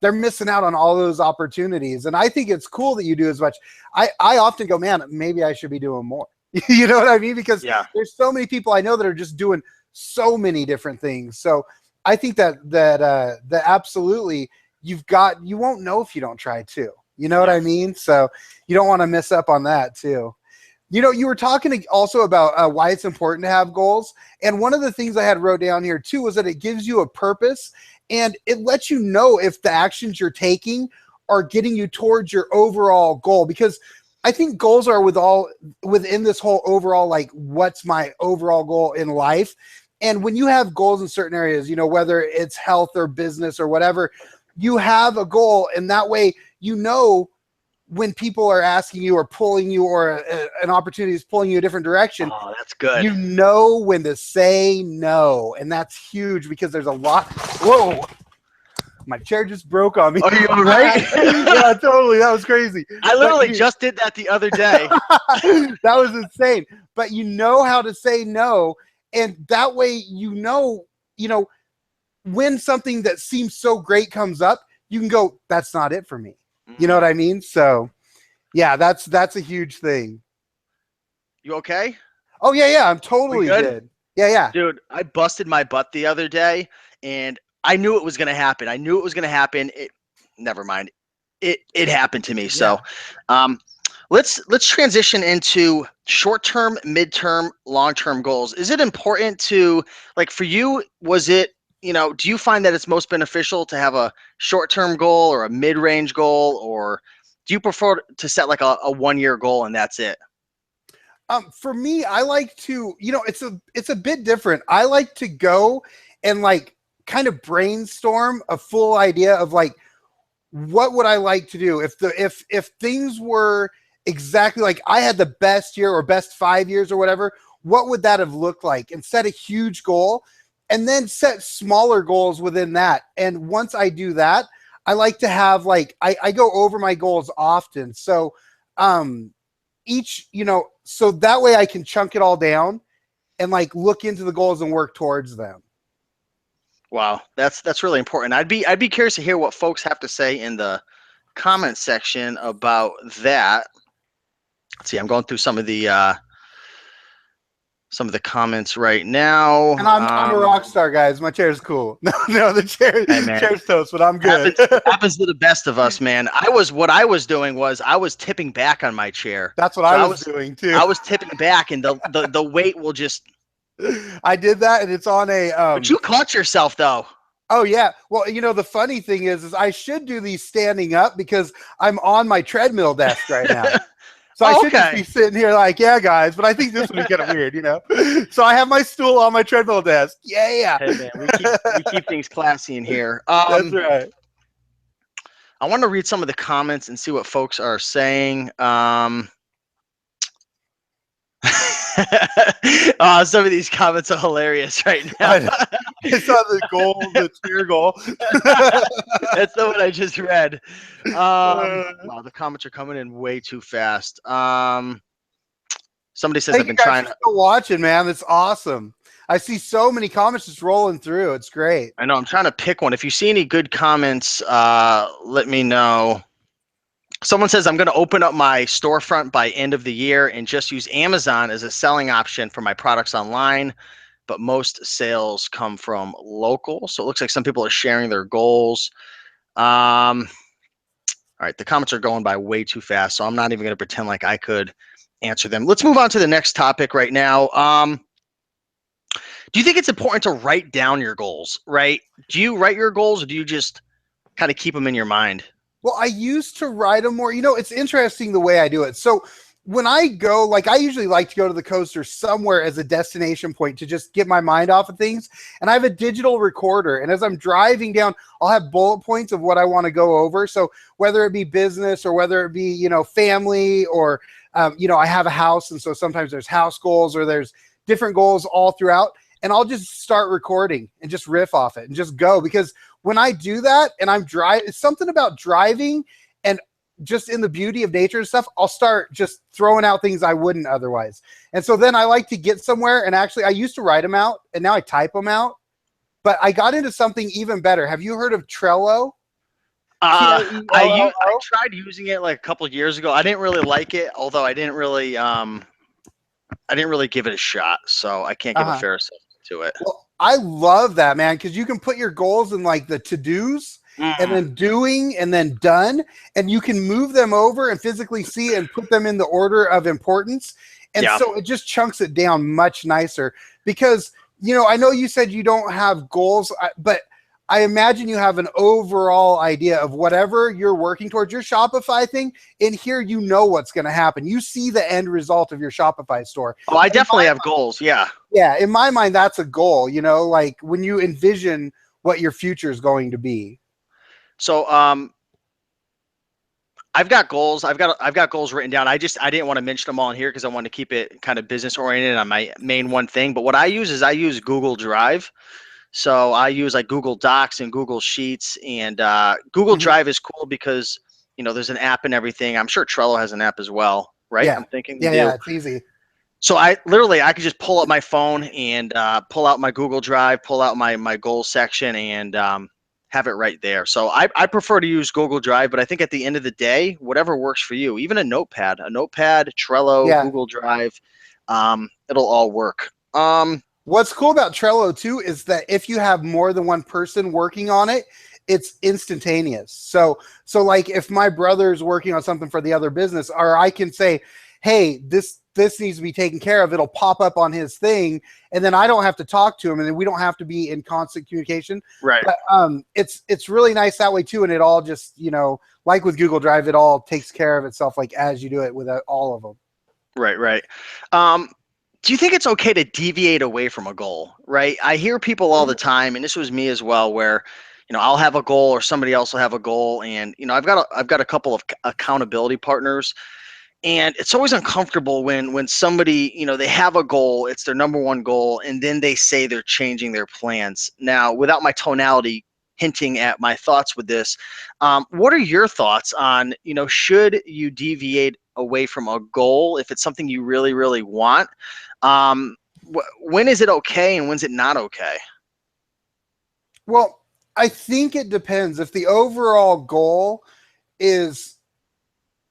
they're missing out on all those opportunities. And I think it's cool that you do as much. I often go, man, maybe I should be doing more. You know what I mean? Because there's so many people I know that are just doing so many different things. So I think that absolutely, you won't know if you don't try too. You know what I mean? So you don't want to miss up on that too. You were talking also about why it's important to have goals. And one of the things I had wrote down here too was that it gives you a purpose, and it lets you know if the actions you're taking are getting you towards your overall goal. Because I think goals are within this whole overall, like, what's my overall goal in life? And when you have goals in certain areas, whether it's health or business or whatever, you have a goal, and that way, when people are asking you or pulling you, or an opportunity is pulling you a different direction. Oh, that's good. You know when to say no. And that's huge, because there's a lot. Whoa. My chair just broke on me. Are you all right? Yeah, totally. That was crazy. I literally just did that the other day. That was insane. But you know how to say no. And that way, when something that seems so great comes up, you can go, that's not it for me. You know what I mean? So yeah, that's a huge thing. You okay? Oh yeah. I'm totally good. Yeah. Dude, I busted my butt the other day, and I knew it was going to happen. Never mind. It happened to me. Yeah. So, let's transition into short-term, mid-term, long-term goals. Is it important to, like, for you, was it, do you find that it's most beneficial to have a short-term goal or a mid-range goal, or do you prefer to set like a 1-year goal and that's it? For me, I like to, it's a bit different. I like to go and like kind of brainstorm a full idea of like, what would I like to do if things were exactly like I had the best year or best 5 years or whatever, what would that have looked like? And set a huge goal, and then set smaller goals within that. And once I do that, I like to have I go over my goals often. So so that way I can chunk it all down and like look into the goals and work towards them. Wow, that's really important. I'd be curious to hear what folks have to say in the comment section about that. Let's see, I'm going through some of the comments right now. And I'm a rock star, guys. My chair's cool. No, the chair's toast, but I'm good. Happens to the best of us, man. What I was doing was I was tipping back on my chair. That's what I was doing too. I was tipping back, and the weight will just. I did that, and it's on a. But you caught yourself though. Oh yeah. Well, the funny thing is I should do these standing up because I'm on my treadmill desk right now. So I should just be sitting here like, yeah, guys, but I think this would be kind of weird, So I have my stool on my treadmill desk. Yeah. Hey, man, we keep things classy in here. That's right. I want to read some of the comments and see what folks are saying. Some of these comments are hilarious right now. It's on the goal, the tier goal. That's the one I just read. Wow, the comments are coming in way too fast. Somebody says I've been trying to watch it, man. That's awesome. I see so many comments just rolling through. It's great. I know. I'm trying to pick one. If you see any good comments, let me know. Someone says, I'm going to open up my storefront by end of the year and just use Amazon as a selling option for my products online. But most sales come from local. So it looks like some people are sharing their goals. All right. The comments are going by way too fast, so I'm not even going to pretend like I could answer them. Let's move on to the next topic right now. Do you think it's important to write down your goals, right? Do you write your goals, or do you just kind of keep them in your mind? Well, I used to write them more. It's interesting the way I do it. So when I go, like I usually like to go to the coast or somewhere as a destination point to just get my mind off of things. And I have a digital recorder. And as I'm driving down, I'll have bullet points of what I want to go over. So whether it be business or whether it be, family or, I have a house. And so sometimes there's house goals or there's different goals all throughout. And I'll just start recording and just riff off it and just go. Because when I do that and I'm driving, it's something about driving and just in the beauty of nature and stuff, I'll start just throwing out things I wouldn't otherwise. And so then I like to get somewhere, and actually I used to write them out and now I type them out, but I got into something even better. Have you heard of Trello? I tried using it like a couple of years ago. I didn't really like it, although I didn't really give it a shot, so I can't give a fair assessment to it. Well, I love that, man, because you can put your goals in like the to-dos and then doing and then done, and you can move them over and physically see and put them in the order of importance. And so it just chunks it down much nicer because, I know you said you don't have goals, but I imagine you have an overall idea of whatever you're working towards. Your Shopify thing in here, what's going to happen. You see the end result of your Shopify store. Oh, I definitely have goals. Yeah. Yeah. In my mind, that's a goal, like when you envision what your future is going to be. So, I've got goals. I've got goals written down. I didn't want to mention them all in here because I wanted to keep it kind of business oriented on my main one thing. But what I use Google Drive. So I use like Google Docs and Google Sheets, and Google Drive is cool because there's an app and everything. I'm sure Trello has an app as well, right? Yeah. I'm thinking. Yeah, it's easy. So I could just pull up my phone and pull out my Google Drive, pull out my goals section, and have it right there. So I prefer to use Google Drive, but I think at the end of the day, whatever works for you, even a notepad, Trello, Google Drive, it'll all work. What's cool about Trello too is that if you have more than one person working on it, it's instantaneous. So like if my brother's working on something for the other business, or I can say, hey, this needs to be taken care of, it'll pop up on his thing, and then I don't have to talk to him, and then we don't have to be in constant communication. Right. But, it's really nice that way too, and it all just, like with Google Drive, it all takes care of itself, like as you do it with all of them. Right. Do you think it's okay to deviate away from a goal? Right. I hear people all the time, and this was me as well, where I'll have a goal or somebody else will have a goal, and I've got a couple of accountability partners. And it's always uncomfortable when somebody, they have a goal, it's their number one goal, and then they say they're changing their plans. Now, without my tonality hinting at my thoughts with this, what are your thoughts on, should you deviate away from a goal if it's something you really, really want? When is it okay and when's it not okay? Well, I think it depends. If the overall goal is,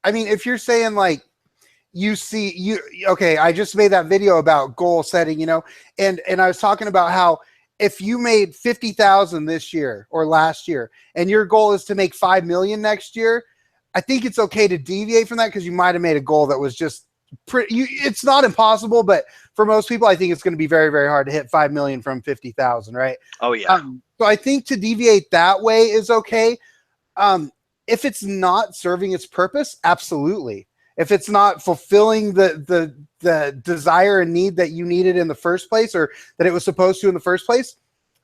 if you're saying like I just made that video about goal setting, and I was talking about how if you made 50,000 this year or last year, and your goal is to make 5 million next year, I think it's okay to deviate from that because you might have made a goal that was just it's not impossible, but for most people, I think it's going to be very, very hard to hit 5 million from 50,000, right? Oh yeah. So I think to deviate that way is okay. If it's not serving its purpose, absolutely. If it's not fulfilling the desire and need that you needed in the first place, or that it was supposed to in the first place,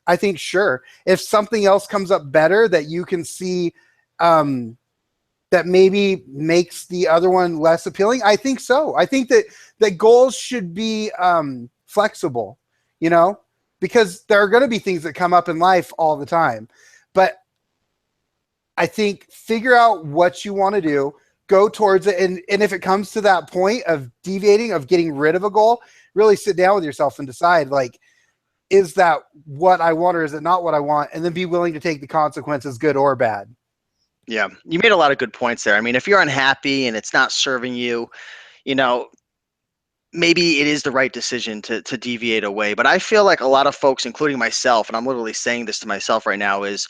I think sure. If something else comes up better that you can see that maybe makes the other one less appealing, I think so. I think that goals should be flexible, because there are going to be things that come up in life all the time. But I think figure out what you want to do, go towards it. And if it comes to that point of deviating, of getting rid of a goal, really sit down with yourself and decide, like, is that what I want or is it not what I want? And then be willing to take the consequences, good or bad. Yeah, you made a lot of good points there. I mean, if you're unhappy and it's not serving you, maybe it is the right decision to deviate away. But I feel like a lot of folks, including myself, and I'm literally saying this to myself right now, is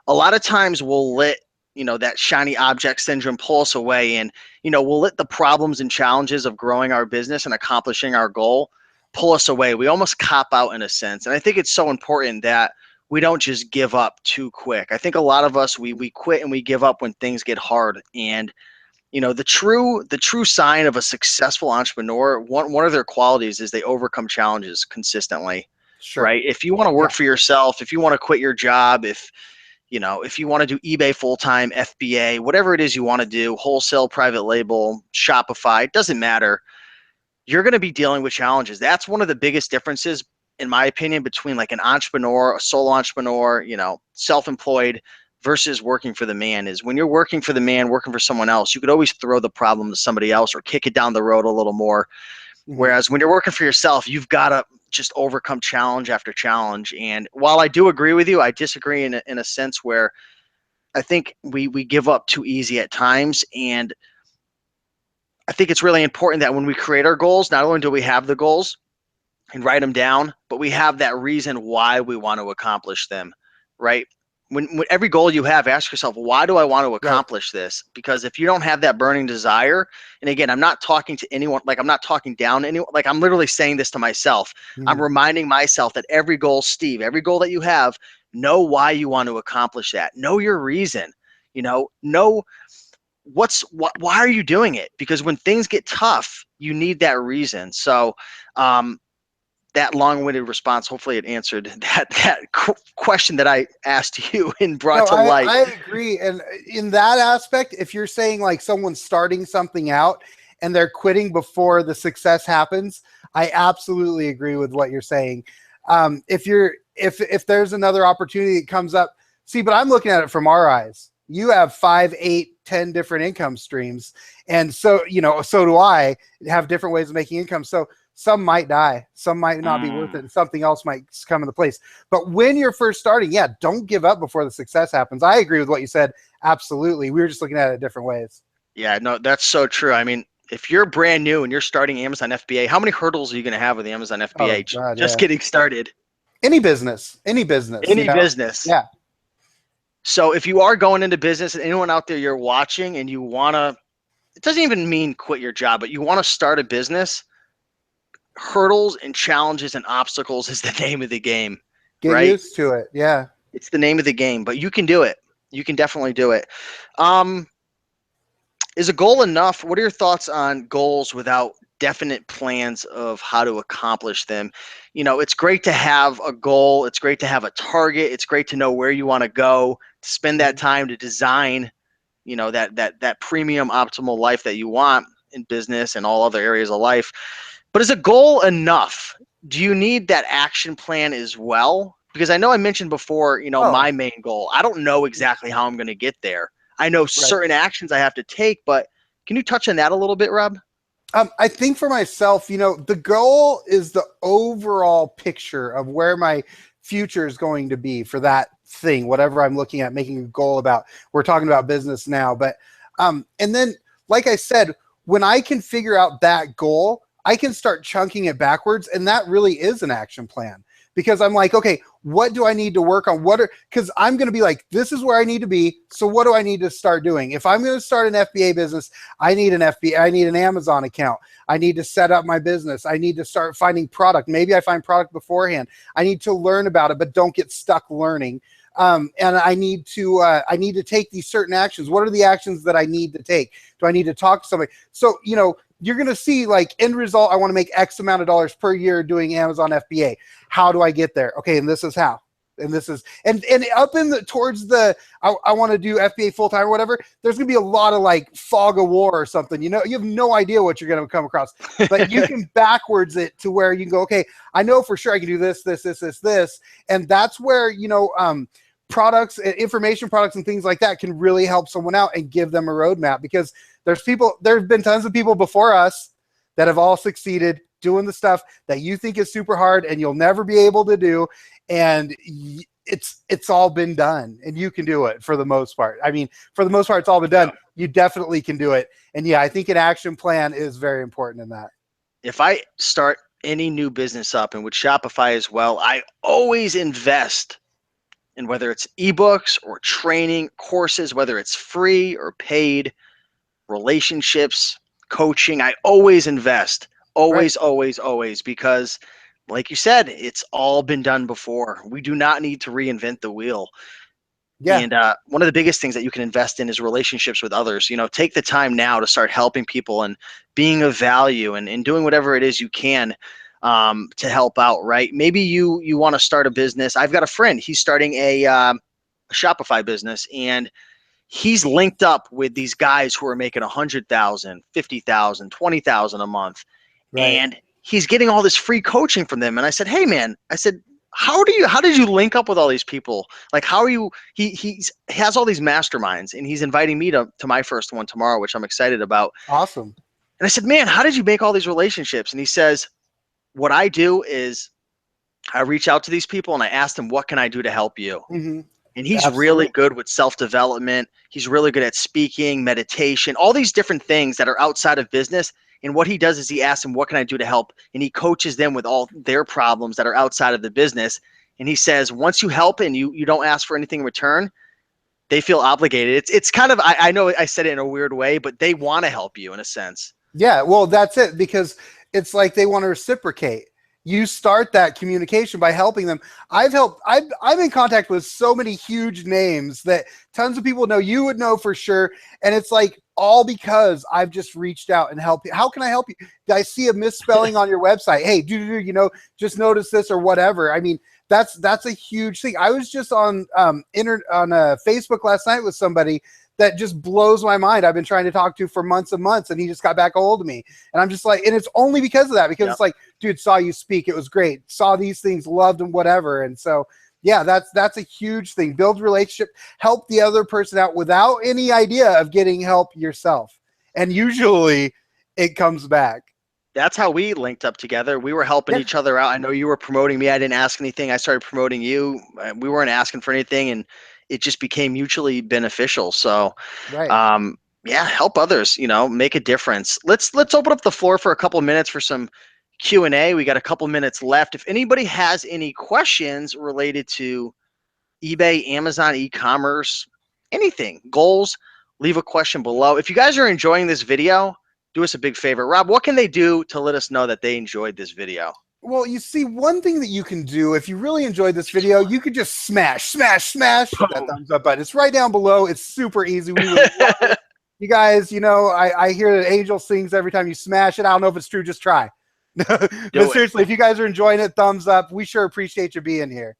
a lot of times we'll let, that shiny object syndrome pull us away, and, we'll let the problems and challenges of growing our business and accomplishing our goal pull us away. We almost cop out in a sense. And I think it's so important that we don't just give up too quick. I think a lot of us, we quit and we give up when things get hard. And The true sign of a successful entrepreneur, one of their qualities is they overcome challenges consistently, Sure. right? If you want to work Yeah. for yourself, if you want to quit your job, if you want to do eBay full time, FBA, whatever it is you want to do, wholesale, private label, Shopify, it doesn't matter. You're going to be dealing with challenges. That's one of the biggest differences, in my opinion, between like an entrepreneur, a solo entrepreneur, self-employed versus working for the man. Is when you're working for the man, working for someone else, you could always throw the problem to somebody else or kick it down the road a little more. Hmm. Whereas when you're working for yourself, you've got to just overcome challenge after challenge. And while I do agree with you, I disagree in a sense where I think we give up too easy at times. And I think it's really important that when we create our goals, not only do we have the goals and write them down, but we have that reason why we want to accomplish them, right? When every goal you have, ask yourself, why do I want to Right. accomplish this? Because if you don't have that burning desire, and again, I'm not talking to anyone, like I'm not talking down to anyone, like I'm literally saying this to myself. I'm Hmm. reminding myself that every goal, Steve, every goal that you have, know why you want to accomplish that. Know your reason. Know why are you doing it? Because when things get tough, you need that reason. So, that long-winded response, hopefully it answered that question that I asked you and brought No, to light. I agree. And in that aspect, if you're saying like someone's starting something out and they're quitting before the success happens, I absolutely agree with what you're saying. If there's another opportunity that comes up, see, but I'm looking at it from our eyes. You have 5, 8, 10 different income streams. And so, so do I have different ways of making income. So some might die, some might not be worth it, and something else might come into place. But when you're first starting, yeah, don't give up before the success happens. I agree with what you said. Absolutely. We were just looking at it different ways. Yeah, no, that's so true. I mean, if you're brand new and you're starting Amazon FBA, how many hurdles are you going to have with Amazon Oh FBA God, just yeah. getting started? Any business, Any business. Yeah. So if you are going into business and anyone out there you're watching and you want to, it doesn't even mean quit your job, but you want to start a business, hurdles and challenges and obstacles is the name of the game, Get right? used to it. Yeah. It's the name of the game, but you can do it. You can definitely do it. Um, is a goal enough? What are your thoughts on goals without definite plans of how to accomplish them? It's great to have a goal. It's great to have a target. It's great to know where you want to go, to spend that Mhm. time to design, that premium optimal life that you want in business and all other areas of life. But is a goal enough? Do you need that action plan as well? Because I know I mentioned before, Oh, my main goal. I don't know exactly how I'm going to get there. I know right. certain actions I have to take, but can you touch on that a little bit, Rob? I think for myself, the goal is the overall picture of where my future is going to be for that thing, whatever I'm looking at, making a goal about. We're talking about business now, but and then, like I said, when I can figure out that goal, I can start chunking it backwards, and that really is an action plan because I'm like, okay, what do I need to work on? Because I'm going to be like, this is where I need to be. So what do I need to start doing? If I'm going to start an FBA business, I need an FBA, I need an Amazon account. I need to set up my business. I need to start finding product. Maybe I find product beforehand. I need to learn about it, but don't get stuck learning. And I need to take these certain actions. What are the actions that I need to take? Do I need to talk to somebody? So, you're going to see like end result. I want to make X amount of dollars per year doing Amazon FBA. How do I get there? Okay. And this is how. And this is and up in the towards the I want to do FBA full time or whatever. There's gonna be a lot of like fog of war or something. You have no idea what you're gonna come across, but you can backwards it to where you can go. Okay, I know for sure I can do this, and that's where products, information products, and things like that can really help someone out and give them a roadmap because there's been tons of people before us that have all succeeded doing the stuff that you think is super hard and you'll never be able to do, and it's all been done and you can do it for the most part. I mean, for the most part, it's all been done. Yeah. You definitely can do it. And yeah, I think an action plan is very important in that. If I start any new business up, and with Shopify as well, I always invest in whether it's ebooks or training courses, whether it's free or paid, relationships, coaching. I always invest, Right. always, always, always, because like you said, it's all been done before. We do not need to reinvent the wheel. Yeah. And one of the biggest things that you can invest in is relationships with others. Take the time now to start helping people and being of value, and doing whatever it is you can to help out, right? Maybe you want to start a business. I've got a friend, he's starting a Shopify business, and he's linked up with these guys who are making 100,000, 50,000, 20,000 a month. Right. And he's getting all this free coaching from them. And I said, hey man, I said, how did you link up with all these people? Like, how are you, he has all these masterminds, and he's inviting me to my first one tomorrow, which I'm excited about. Awesome. And I said, man, how did you make all these relationships? And he says, what I do is I reach out to these people and I ask them, what can I do to help you? Hmm. And he's really Absolutely. good with self-development. He's really good at speaking, meditation, all these different things that are outside of business. And what he does is he asks them, what can I do to help? And he coaches them with all their problems that are outside of the business. And he says, once you help and you don't ask for anything in return, they feel obligated. It's kind of, I know I said it in a weird way, but they want to help you in a sense. Yeah, well, that's it, because it's like they want to reciprocate. You start that communication by helping them. I'm in contact with so many huge names that tons of people know, you would know for sure. And it's like all because I've just reached out and helped you. How can I help you? Did I see a misspelling on your website? Hey, just notice this or whatever. I mean, that's a huge thing. I was just on Facebook last night with somebody that just blows my mind. I've been trying to talk to for months and months, and he just got back a hold of me. And I'm just like, and it's only because of that, because Yep. it's like, dude, saw you speak. It was great. Saw these things, loved them, whatever. And so, yeah, that's a huge thing. Build relationship, help the other person out without any idea of getting help yourself. And usually it comes back. That's how we linked up together. We were helping Yeah. each other out. I know you were promoting me. I didn't ask anything. I started promoting you. We weren't asking for anything, and it just became mutually beneficial. So, Right. um, yeah, help others. Make a difference. Let's open up the floor for a couple of minutes for some Q&A. We got a couple minutes left. If anybody has any questions related to eBay, Amazon, e-commerce, anything, goals, leave a question below. If you guys are enjoying this video, do us a big favor. Rob, what can they do to let us know that they enjoyed this video? Well, you see, one thing that you can do if you really enjoyed this video, you could just smash that Boom. thumbs up button. It's right down below. It's super easy. We would love it. You guys, I hear that Angel sings every time you smash it. I don't know if it's true. Just try. But Do it. seriously, if you guys are enjoying it, thumbs up. We sure appreciate you being here.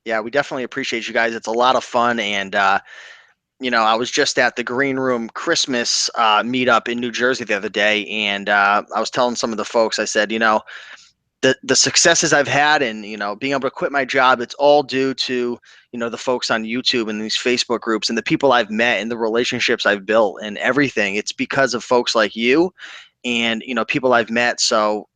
Yeah, we definitely appreciate you guys. It's a lot of fun. And, I was just at the Green Room Christmas meetup in New Jersey the other day. And I was telling some of the folks, I said, the successes I've had and, being able to quit my job, it's all due to, the folks on YouTube and these Facebook groups and the people I've met and the relationships I've built and everything. It's because of folks like you and, people I've met. So,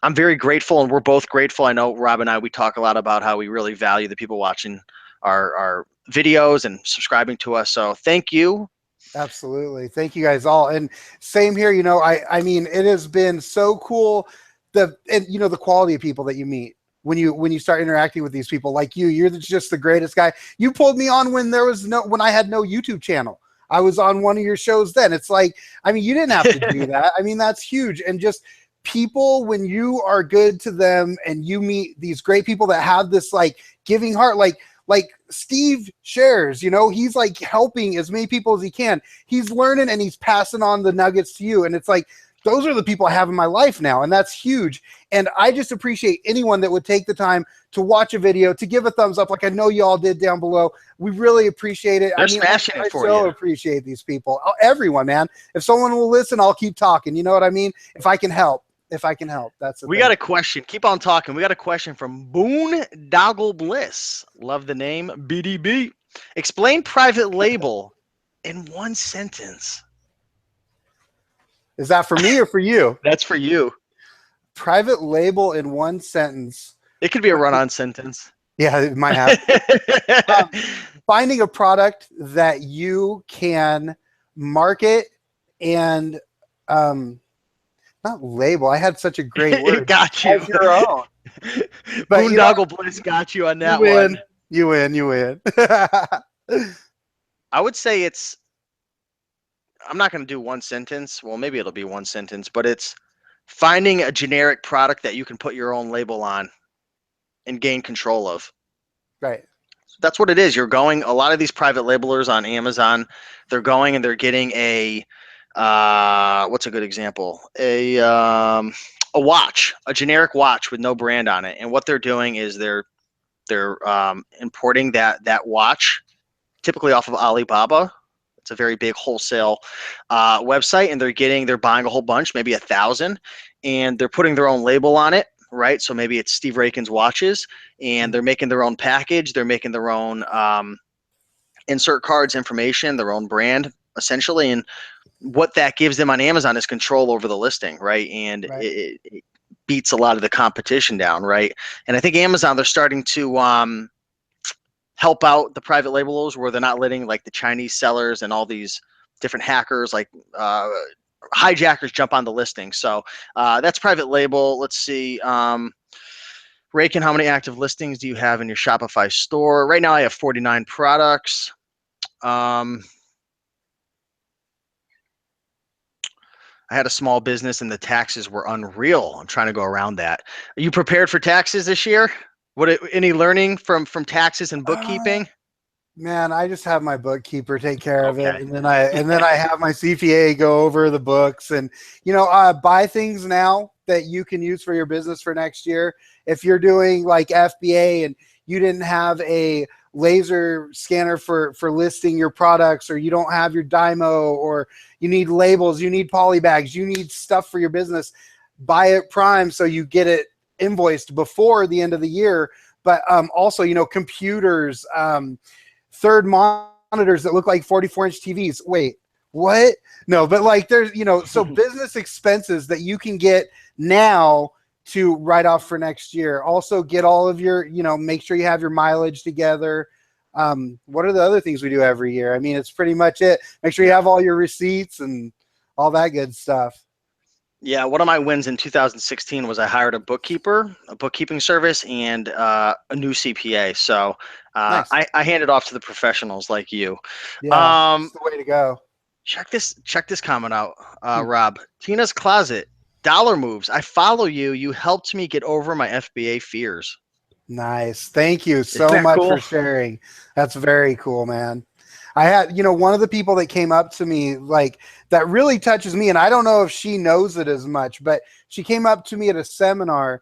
I'm very grateful, and we're both grateful. I know Rob and I, we talk a lot about how we really value the people watching our videos and subscribing to us. So thank you. Absolutely. Thank you guys all. And same here, I mean, it has been so cool. The quality of people that you meet when you start interacting with these people like you're just the greatest guy. You pulled me on when I had no YouTube channel. I was on one of your shows then. It's like, I mean, you didn't have to do that. I mean, that's huge. And just people, when you are good to them and you meet these great people that have this like giving heart, like Steve shares, he's like helping as many people as he can. He's learning and he's passing on the nuggets to you. And it's like, those are the people I have in my life now. And that's huge. And I just appreciate anyone that would take the time to watch a video, to give a thumbs up. Like I know you all did down below. We really appreciate it. They're smashing I it for so you. appreciate these people. Everyone, man. If someone will listen, I'll keep talking. You know what I mean? If I can help, that's the We thing. got a question. Keep on talking. We got a question from Boondoggle Bliss. Love the name. BDB. Explain private label in one sentence. Is that for me or for you? That's for you. Private label in one sentence. It could be a run-on sentence. Yeah, it might have. Finding a product that you can market and not label. I had such a great word. Got you. As your own. But Boondoggle Bliss got you on you that win. one. You win. I would say I'm not going to do one sentence. Well, maybe it'll be one sentence, but it's finding a generic product that you can put your own label on and gain control of. Right. That's what it is. You're going, a lot of these private labelers on Amazon, they're going and they're getting a what's a good example? A watch, a generic watch with no brand on it. And what they're doing is they're importing that watch typically off of Alibaba. It's a very big wholesale website, and they're buying a whole bunch, maybe 1,000, and they're putting their own label on it, right? So maybe it's Steve Raiken's watches, and they're making their own package, they're making their own insert cards, information, their own brand, essentially, and what that gives them on Amazon is control over the listing, right? And Right. it beats a lot of the competition down, right? And I think Amazon, they're starting to help out the private labelers where they're not letting like the Chinese sellers and all these different hackers like hijackers jump on the listing. So that's private label. Let's see. Raiken, how many active listings do you have in your Shopify store? Right now I have 49 products. I had a small business and the taxes were unreal. I'm trying to go around that. Are you prepared for taxes this year? Any learning from taxes and Uh, bookkeeping? Man, I just have my bookkeeper take care of it, Okay. and then I have my CPA go over the books, and buy things now that you can use for your business for next year. If you're doing like FBA and you didn't have a laser scanner for listing your products, or you don't have your Dymo, or you need labels, you need poly bags, you need stuff for your business, buy it prime so you get it invoiced before the end of the year. But also, computers. Third monitors that look like 44-inch TVs. Wait, what? No, but like there's, so business expenses that you can get now to write off for next year. Also get all of your, make sure you have your mileage together. What are the other things we do every year? I mean, it's pretty much it. Make sure you have all your receipts and all that good stuff. Yeah, one of my wins in 2016 was I hired a bookkeeper, a bookkeeping service, and a new CPA. So Nice. I hand it off to the professionals like you. Yeah, Um, that's the way to go. check this comment out, Hmm. Rob. Tina's Closet, dollar moves. I follow you. You helped me get over my FBA fears. Nice. Thank you Isn't so that much cool? for sharing. That's very cool, man. I had, one of the people that came up to me, like, that really touches me, and I don't know if she knows it as much, but she came up to me at a seminar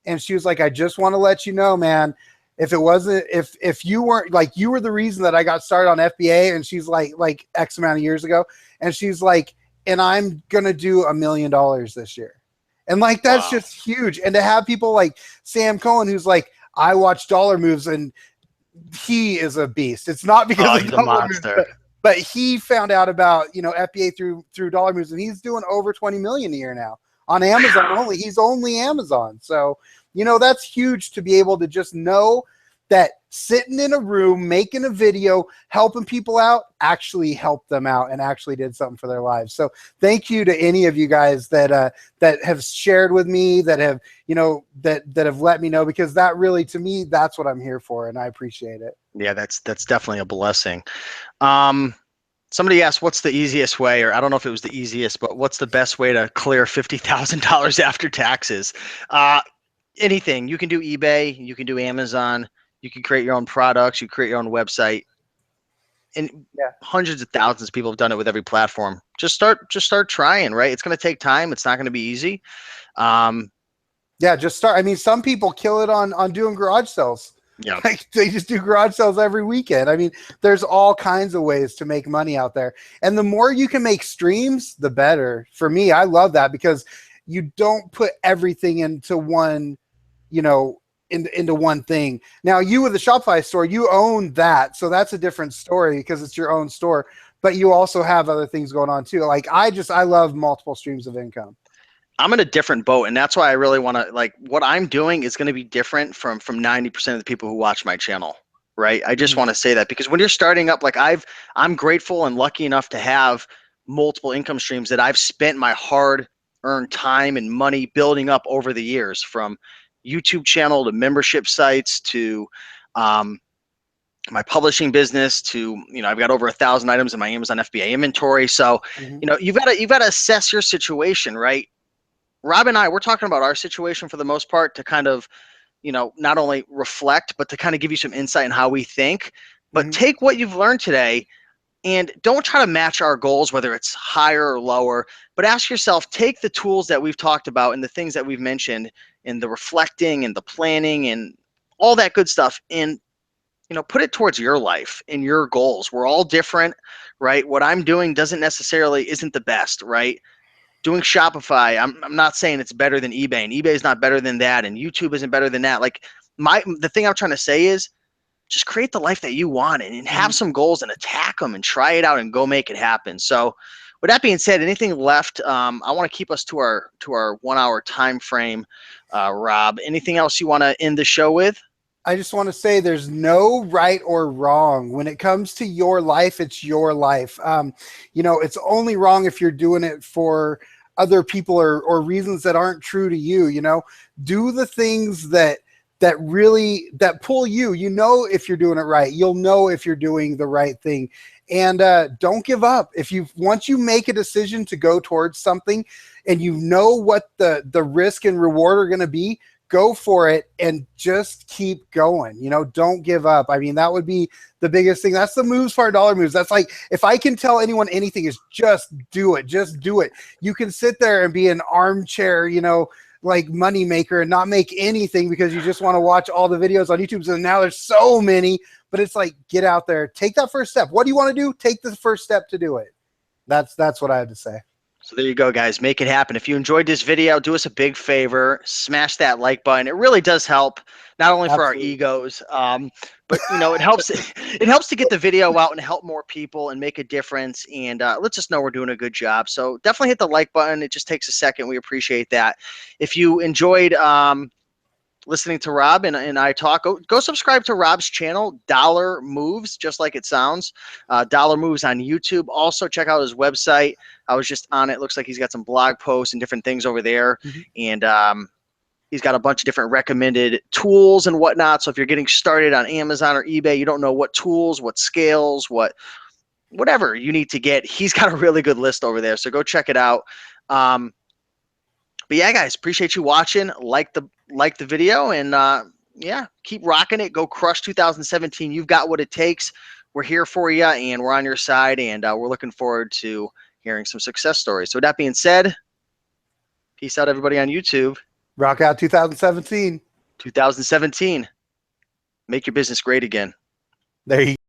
and she was like, I just want to let you know, man, if you weren't like, you were the reason that I got started on FBA. And she's like X amount of years ago. And she's like, and I'm going to do $1 million this year. And like, that's Wow. just huge. And to have people like Sam Cohen, who's like, I watch dollar moves and he is a beast. It's not because Oh, of he's a dollar moves, monster. but he found out about FBA through dollar moves, and he's doing over 20 million a year now on Amazon Wow. only. He's only Amazon, so that's huge to be able to just know that sitting in a room making a video helping people out actually helped them out and actually did something for their lives. So thank you to any of you guys that have shared with me, that have that have let me know, because that really, to me, that's what I'm here for, and I appreciate it. Yeah, that's definitely a blessing. Um, Somebody asked, "What's the easiest way?" Or I don't know if it was the easiest, but what's the best way to clear $50,000 after taxes? Uh, Anything. You can do eBay, you can do Amazon, you can create your own products, you create your own website, and Yeah. hundreds of thousands of people have done it with every platform. Just start trying, right? It's going to take time. It's not going to be easy. Um, Yeah, just start. I mean, some people kill it on doing garage sales. yeah, Like, they just do garage sales every weekend. I mean, there's all kinds of ways to make money out there. And the more you can make streams, the better. For me, I love that, because you don't put everything into one, into one thing. Now, you with the Shopify store, you own that. So that's a different story because it's your own store, but you also have other things going on too. Like, I love multiple streams of income. I'm in a different boat, and that's why I really want to, like, what I'm doing is going to be different from 90% of the people who watch my channel, right? I just Mhm. want to say that because when you're starting up, like I'm grateful and lucky enough to have multiple income streams that I've spent my hard earned time and money building up over the years, from YouTube channel to membership sites to um, my publishing business to, I've got over 1,000 items in my Amazon FBA inventory. So, Mhm. you've got to assess your situation, right? Rob and I, we're talking about our situation for the most part to kind of not only reflect, but to kind of give you some insight on how we think. But Mhm. take what you've learned today and don't try to match our goals, whether it's higher or lower, but ask yourself, take the tools that we've talked about and the things that we've mentioned and the reflecting and the planning and all that good stuff, and put it towards your life and your goals. We're all different, right? What I'm doing isn't the best, right? Doing Shopify, I'm not saying it's better than eBay, and eBay is not better than that, and YouTube isn't better than that. Like the thing I'm trying to say is just create the life that you want and have Mhm. some goals and attack them and try it out and go make it happen. So with that being said, anything left? I want to keep us to our 1 hour time frame. Rob, anything else you want to end the show with? I just want to say there's no right or wrong. When it comes to your life, it's your life. It's only wrong if you're doing it for other people or reasons that aren't true to you. Do the things that really that pull you. If you're doing it right, you'll know if you're doing the right thing. And don't give up. Once you make a decision to go towards something and you know what the risk and reward are going to be, go for it and just keep going. Don't give up. I mean, that would be the biggest thing. That's the moves for our dollar moves. That's like, if I can tell anyone anything, is just do it. Just do it. You can sit there and be an armchair, like money maker and not make anything because you just want to watch all the videos on YouTube. And now there's so many, but it's like, get out there, take that first step. What do you want to do? Take the first step to do it. That's what I had to say. So there you go, guys. Make it happen. If you enjoyed this video, do us a big favor. Smash that like button. It really does help, not only for our Absolutely. egos, but it helps. It helps to get the video out and help more people and make a difference. And let's just know we're doing a good job. So definitely hit the like button. It just takes a second. We appreciate that. If you enjoyed listening to Rob and I talk, go subscribe to Rob's channel, Dollar Moves, just like it sounds. Dollar Moves on YouTube. Also check out his website. I was just on it. Looks like he's got some blog posts and different things over there. Mm-hmm. And he's got a bunch of different recommended tools and whatnot. So if you're getting started on Amazon or eBay, you don't know what tools, what scales, whatever you need to get, he's got a really good list over there. So go check it out. But yeah, guys, appreciate you watching. Like the video, and yeah, keep rocking it. Go crush 2017. You've got what it takes. We're here for you, and we're on your side, and we're looking forward to hearing some success stories. So with that being said, peace out, everybody on YouTube. Rock out 2017. 2017. Make your business great again. There you go.